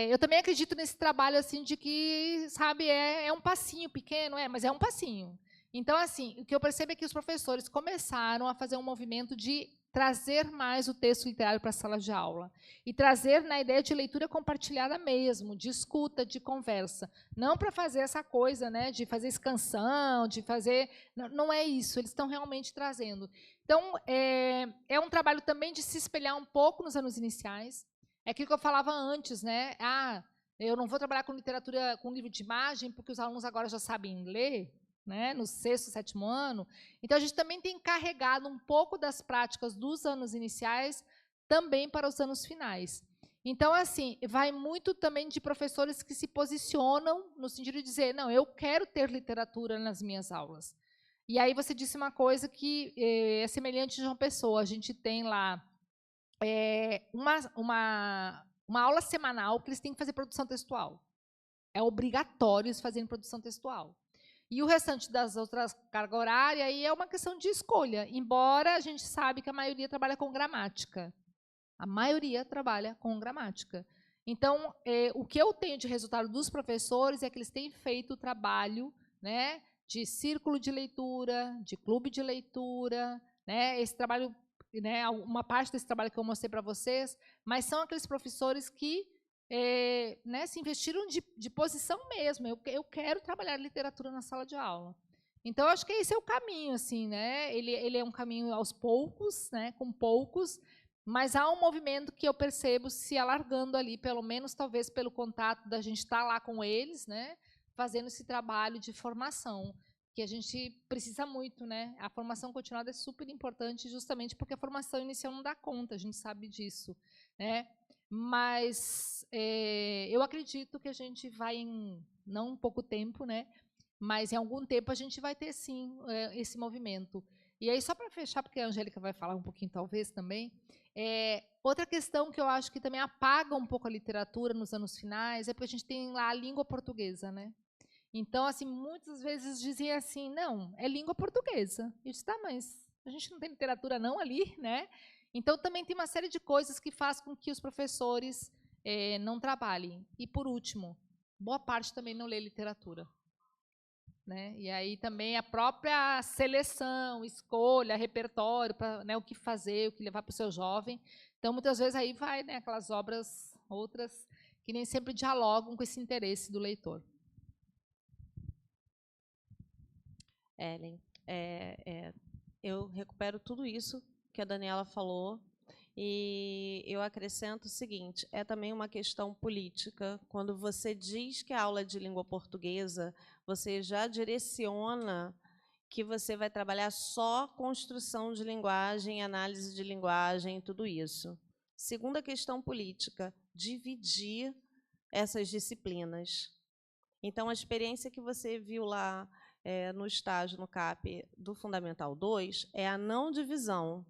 Eu também acredito nesse trabalho assim de que, sabe, é um passinho pequeno, mas é um passinho. Então, assim, o que eu percebo é que os professores começaram a fazer um movimento de trazer mais o texto literário para a sala de aula e trazer na ideia de leitura compartilhada mesmo, de escuta, de conversa, não para fazer essa coisa, né, de fazer escansão, de fazer, não é isso. Eles estão realmente trazendo. Então, é um trabalho também de se espelhar um pouco nos anos iniciais. É aquilo que eu falava antes, né? Eu não vou trabalhar com literatura, com livro de imagem, porque os alunos agora já sabem ler, né? No 6º, 7º ano. Então, a gente também tem carregado um pouco das práticas dos anos iniciais também para os anos finais. Então, assim, vai muito também de professores que se posicionam no sentido de dizer, não, eu quero ter literatura nas minhas aulas. E aí você disse uma coisa que é semelhante de João Pessoa. A gente tem lá uma aula semanal que eles têm que fazer produção textual. É obrigatório eles fazerem produção textual. E o restante das outras cargas horárias aí é uma questão de escolha, embora a gente sabe que a maioria trabalha com gramática. A maioria trabalha com gramática. Então, o que eu tenho de resultado dos professores é que eles têm feito o trabalho, né, de círculo de leitura, de clube de leitura, né, esse trabalho, né, uma parte desse trabalho que eu mostrei para vocês, mas são aqueles professores que né, se investiram de posição mesmo. Eu quero trabalhar literatura na sala de aula. Então, acho que esse é o caminho, assim, né? Ele é um caminho aos poucos, né, com poucos, mas há um movimento que eu percebo se alargando ali, pelo menos, talvez, pelo contato da gente estar lá com eles, né, fazendo esse trabalho de formação, que a gente precisa muito, né? A formação continuada é super importante, justamente porque a formação inicial não dá conta, a gente sabe disso, né? Mas eu acredito que a gente vai em, não pouco tempo, né? Mas em algum tempo a gente vai ter, sim, esse movimento. E aí, só para fechar, porque a Angélica vai falar um pouquinho, talvez, também, outra questão que eu acho que também apaga um pouco a literatura nos anos finais é porque a gente tem lá a língua portuguesa, né? Então, assim, muitas vezes dizem assim, não, é língua portuguesa. Eu disse, tá, mas a gente não tem literatura não ali, né? Então, também tem uma série de coisas que faz com que os professores não trabalhem. E, por último, boa parte também não lê literatura. Né? E aí também a própria seleção, escolha, repertório, para, né, o que fazer, o que levar para o seu jovem. Então, muitas vezes, aí vai, né, aquelas obras, outras, que nem sempre dialogam com esse interesse do leitor. Ellen, eu recupero tudo isso que a Daniela falou e eu acrescento o seguinte, é também uma questão política. Quando você diz que a aula é de língua portuguesa, você já direciona que você vai trabalhar só construção de linguagem, análise de linguagem, tudo isso. Segunda questão política, dividir essas disciplinas. Então, a experiência que você viu lá no estágio, no CAP, do Fundamental 2, é a não divisão.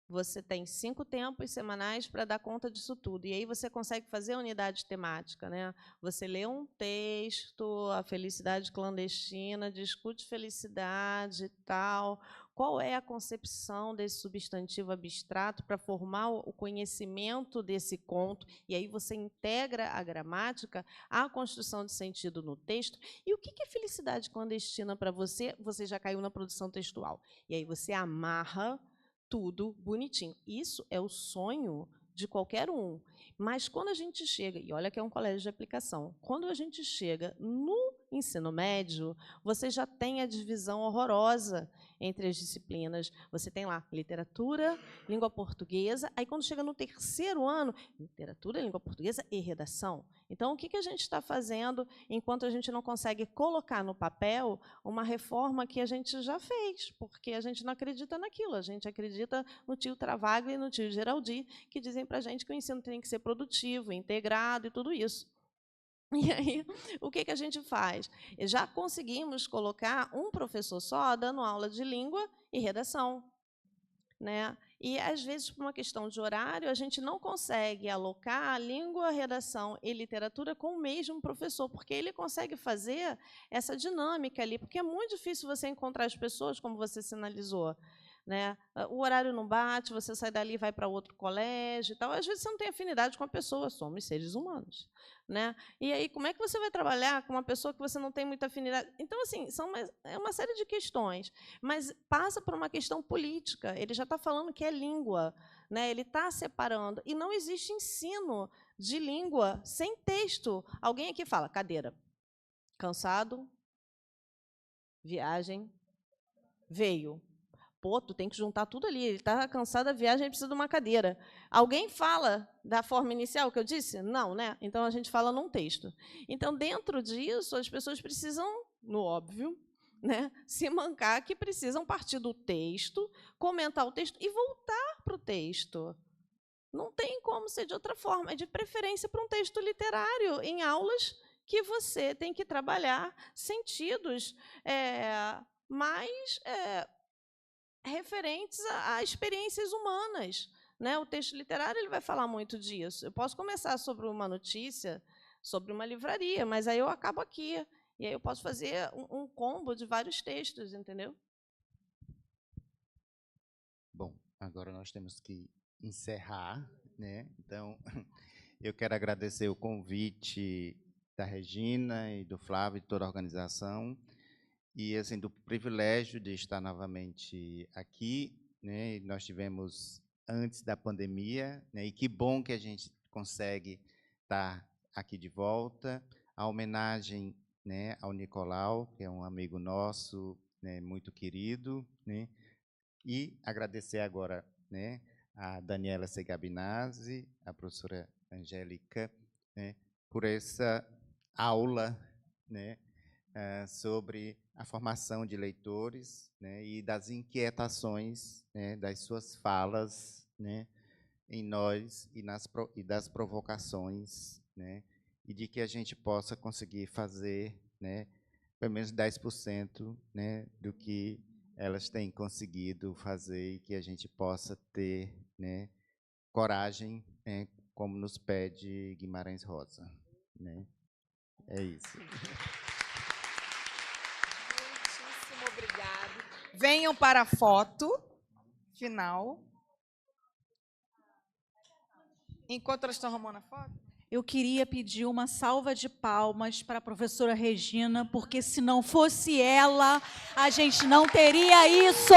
Você tem 5 tempos semanais para dar conta disso tudo. E aí você consegue fazer a unidade temática, né? Você lê um texto, a felicidade clandestina, discute felicidade e tal. Qual é a concepção desse substantivo abstrato para formar o conhecimento desse conto? E aí você integra a gramática à construção de sentido no texto. E o que é felicidade clandestina para você? Você já caiu na produção textual. E aí você amarra tudo bonitinho. Isso é o sonho de qualquer um. Mas quando a gente chega, e olha que é um colégio de aplicação, quando a gente chega no ensino médio, você já tem a divisão horrorosa entre as disciplinas. Você tem lá literatura, língua portuguesa, aí quando chega no 3º ano, literatura, língua portuguesa e redação. Então, o que a gente está fazendo enquanto a gente não consegue colocar no papel uma reforma que a gente já fez, porque a gente não acredita naquilo, a gente acredita no tio Travaglia e no tio Geraldi, que dizem para a gente que o ensino tem que ser produtivo, integrado e tudo isso. E aí, o que a gente faz? Já conseguimos colocar um professor só dando aula de língua e redação, né? E, às vezes, por uma questão de horário, a gente não consegue alocar a língua, redação e literatura com o mesmo professor, porque ele consegue fazer essa dinâmica ali, porque é muito difícil você encontrar as pessoas, como você sinalizou, né? O horário não bate, você sai dali e vai para outro colégio e tal. Às vezes você não tem afinidade com a pessoa, somos seres humanos, né? E aí, como é que você vai trabalhar com uma pessoa que você não tem muita afinidade? Então, assim, é uma série de questões, mas passa por uma questão política. Ele já está falando que é língua, né? Ele está separando. E não existe ensino de língua sem texto. Alguém aqui fala, cadeira, cansado, viagem, veio. Pô, tu tem que juntar tudo ali. Ele está cansado da viagem, ele precisa de uma cadeira. Alguém fala da forma inicial que eu disse? Não, né? Então, a gente fala num texto. Então, dentro disso, as pessoas precisam, no óbvio, né, se mancar que precisam partir do texto, comentar o texto e voltar para o texto. Não tem como ser de outra forma. É de preferência para um texto literário, em aulas que você tem que trabalhar sentidos mais referentes a experiências humanas, né? O texto literário ele vai falar muito disso. Eu posso começar sobre uma notícia, sobre uma livraria, mas aí eu acabo aqui. E aí eu posso fazer um combo de vários textos, entendeu? Bom, agora nós temos que encerrar, né? Então, eu quero agradecer o convite da Regina e do Flávio e toda a organização, e assim do privilégio de estar novamente aqui, né? Nós tivemos antes da pandemia, né? E que bom que a gente consegue estar aqui de volta. A homenagem, né, ao Nicolau, que é um amigo nosso, né, muito querido, né? E agradecer agora, né, a Daniela Segabinazzi, a professora Angélica, né, por essa aula, né, sobre a formação de leitores, né, e das inquietações, né, das suas falas, né, em nós e das provocações, né, e de que a gente possa conseguir fazer, né, pelo menos 10%, né, do que elas têm conseguido fazer e que a gente possa ter, né, coragem, né, como nos pede Guimarães Rosa, né? É isso. Muitíssimo obrigado. Venham para a foto final. Enquanto elas estão arrumando a foto. Eu queria pedir uma salva de palmas para a professora Regina, porque se não fosse ela, a gente não teria isso.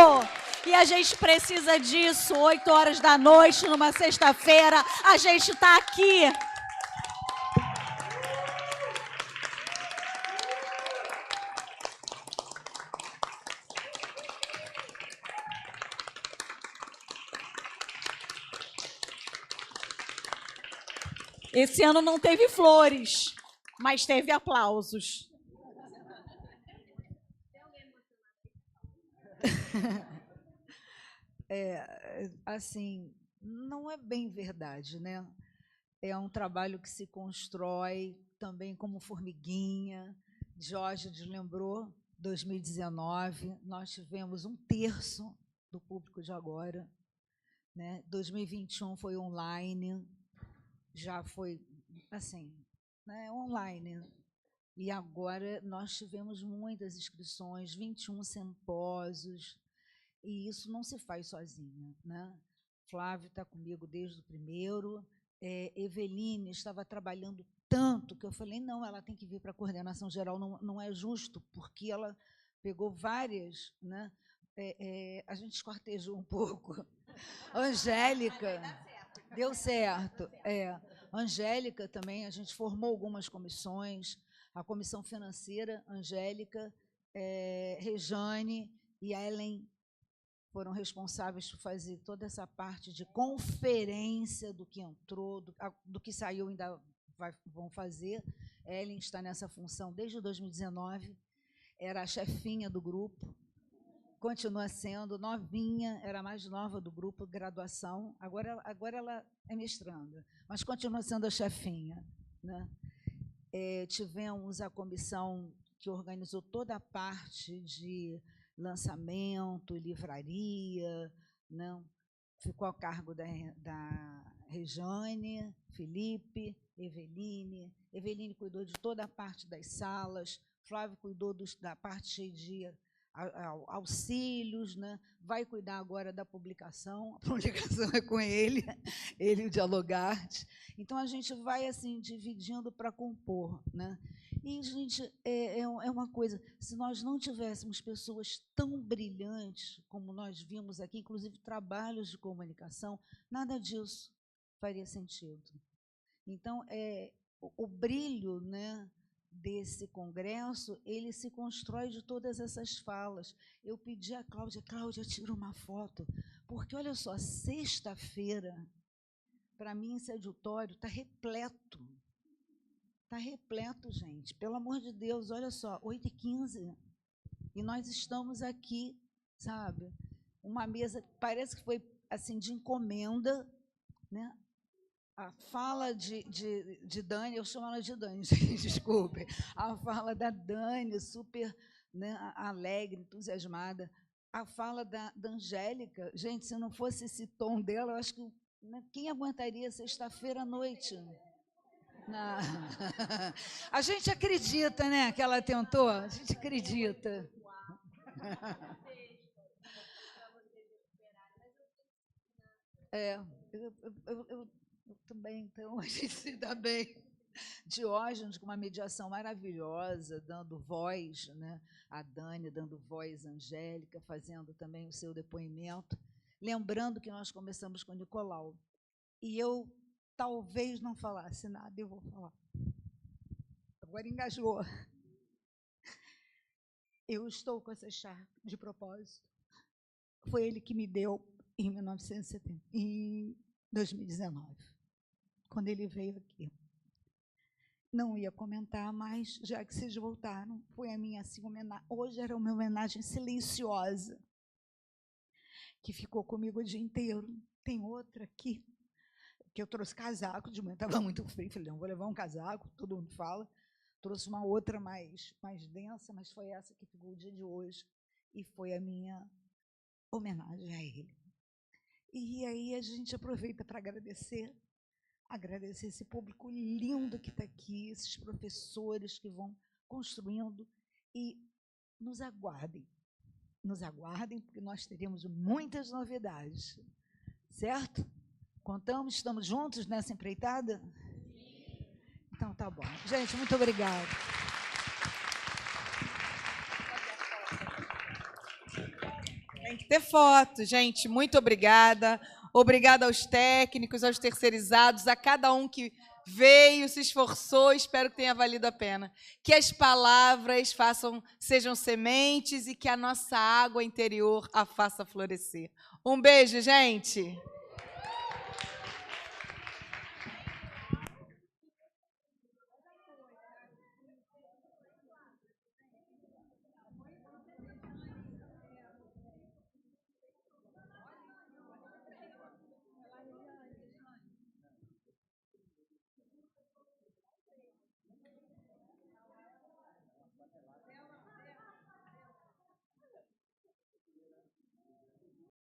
E a gente precisa disso, 8 horas da noite, numa sexta-feira, a gente está aqui. Esse ano não teve flores, mas teve aplausos. Assim, não é bem verdade, né? É um trabalho que se constrói também como formiguinha. Jorge lembrou, 2019, nós tivemos 1/3 do público de agora, né? 2021 foi online, já foi assim, né, online. E agora nós tivemos muitas inscrições, 21 simpósios, e isso não se faz sozinha, né? Flávio está comigo desde o primeiro, Eveline estava trabalhando tanto que eu falei, não, ela tem que vir para a coordenação geral, não é justo, porque ela pegou várias, né? A gente esquartejou um pouco. Angélica, deu certo. Angélica também, a gente formou algumas comissões, a comissão financeira, Angélica, Rejane e a Ellen foram responsáveis por fazer toda essa parte de conferência do que entrou, do que saiu, ainda vão fazer. Ellen está nessa função desde 2019, era a chefinha do grupo, continua sendo novinha, era a mais nova do grupo, graduação, agora ela é mestranda, mas continua sendo a chefinha, né? Tivemos a comissão que organizou toda a parte de lançamento, livraria, não? ficou a cargo da Rejane, Felipe, Eveline. Eveline cuidou de toda a parte das salas, Flávio cuidou da parte de auxílios, né? Vai cuidar agora da publicação, a publicação é com ele e o Dialogarte. Então, a gente vai assim dividindo para compor, né? E, gente, é uma coisa, se nós não tivéssemos pessoas tão brilhantes como nós vimos aqui, inclusive trabalhos de comunicação, nada disso faria sentido. Então, o brilho, né, desse congresso, ele se constrói de todas essas falas. Eu pedi à Cláudia, tira uma foto, porque, olha só, sexta-feira, para mim, esse auditório está repleto. Está repleto, gente. Pelo amor de Deus, olha só, 8h15, e nós estamos aqui, sabe? Uma mesa, parece que foi assim, de encomenda, né? A fala de Dani, eu chamo ela de Dani, desculpe. A fala da Dani, super, né, alegre, entusiasmada. A fala da Angélica, gente, se não fosse esse tom dela, eu acho que, né, quem aguentaria sexta-feira à noite? Não. A gente acredita, né, que ela tentou? A gente acredita. Eu também, então, a gente se dá bem. Diógenes, com uma mediação maravilhosa, dando voz, né, a Dani, dando voz à Angélica, fazendo também o seu depoimento. Lembrando que nós começamos com o Nicolau. E eu talvez não falasse nada, eu vou falar. Agora engajou. Eu estou com essa chave de propósito. Foi ele que me deu em 1970, em 2019, quando ele veio aqui. Não ia comentar, mas já que vocês voltaram, foi a minha assim, homenagem. Hoje era uma homenagem silenciosa, que ficou comigo o dia inteiro. Tem outra aqui, que eu trouxe casaco, de manhã estava muito frio, falei, não, vou levar um casaco, todo mundo fala. Trouxe uma outra mais densa, mas foi essa que ficou o dia de hoje, e foi a minha homenagem a ele. E aí a gente aproveita para agradecer esse público lindo que está aqui, esses professores que vão construindo, e nos aguardem, porque nós teremos muitas novidades, certo? Contamos, estamos juntos nessa empreitada? Então, tá bom. Gente, muito obrigada. Tem que ter foto, gente. Muito obrigada. Obrigada aos técnicos, aos terceirizados, a cada um que veio, se esforçou. Espero que tenha valido a pena. Que as palavras sejam sementes e que a nossa água interior a faça florescer. Um beijo, gente.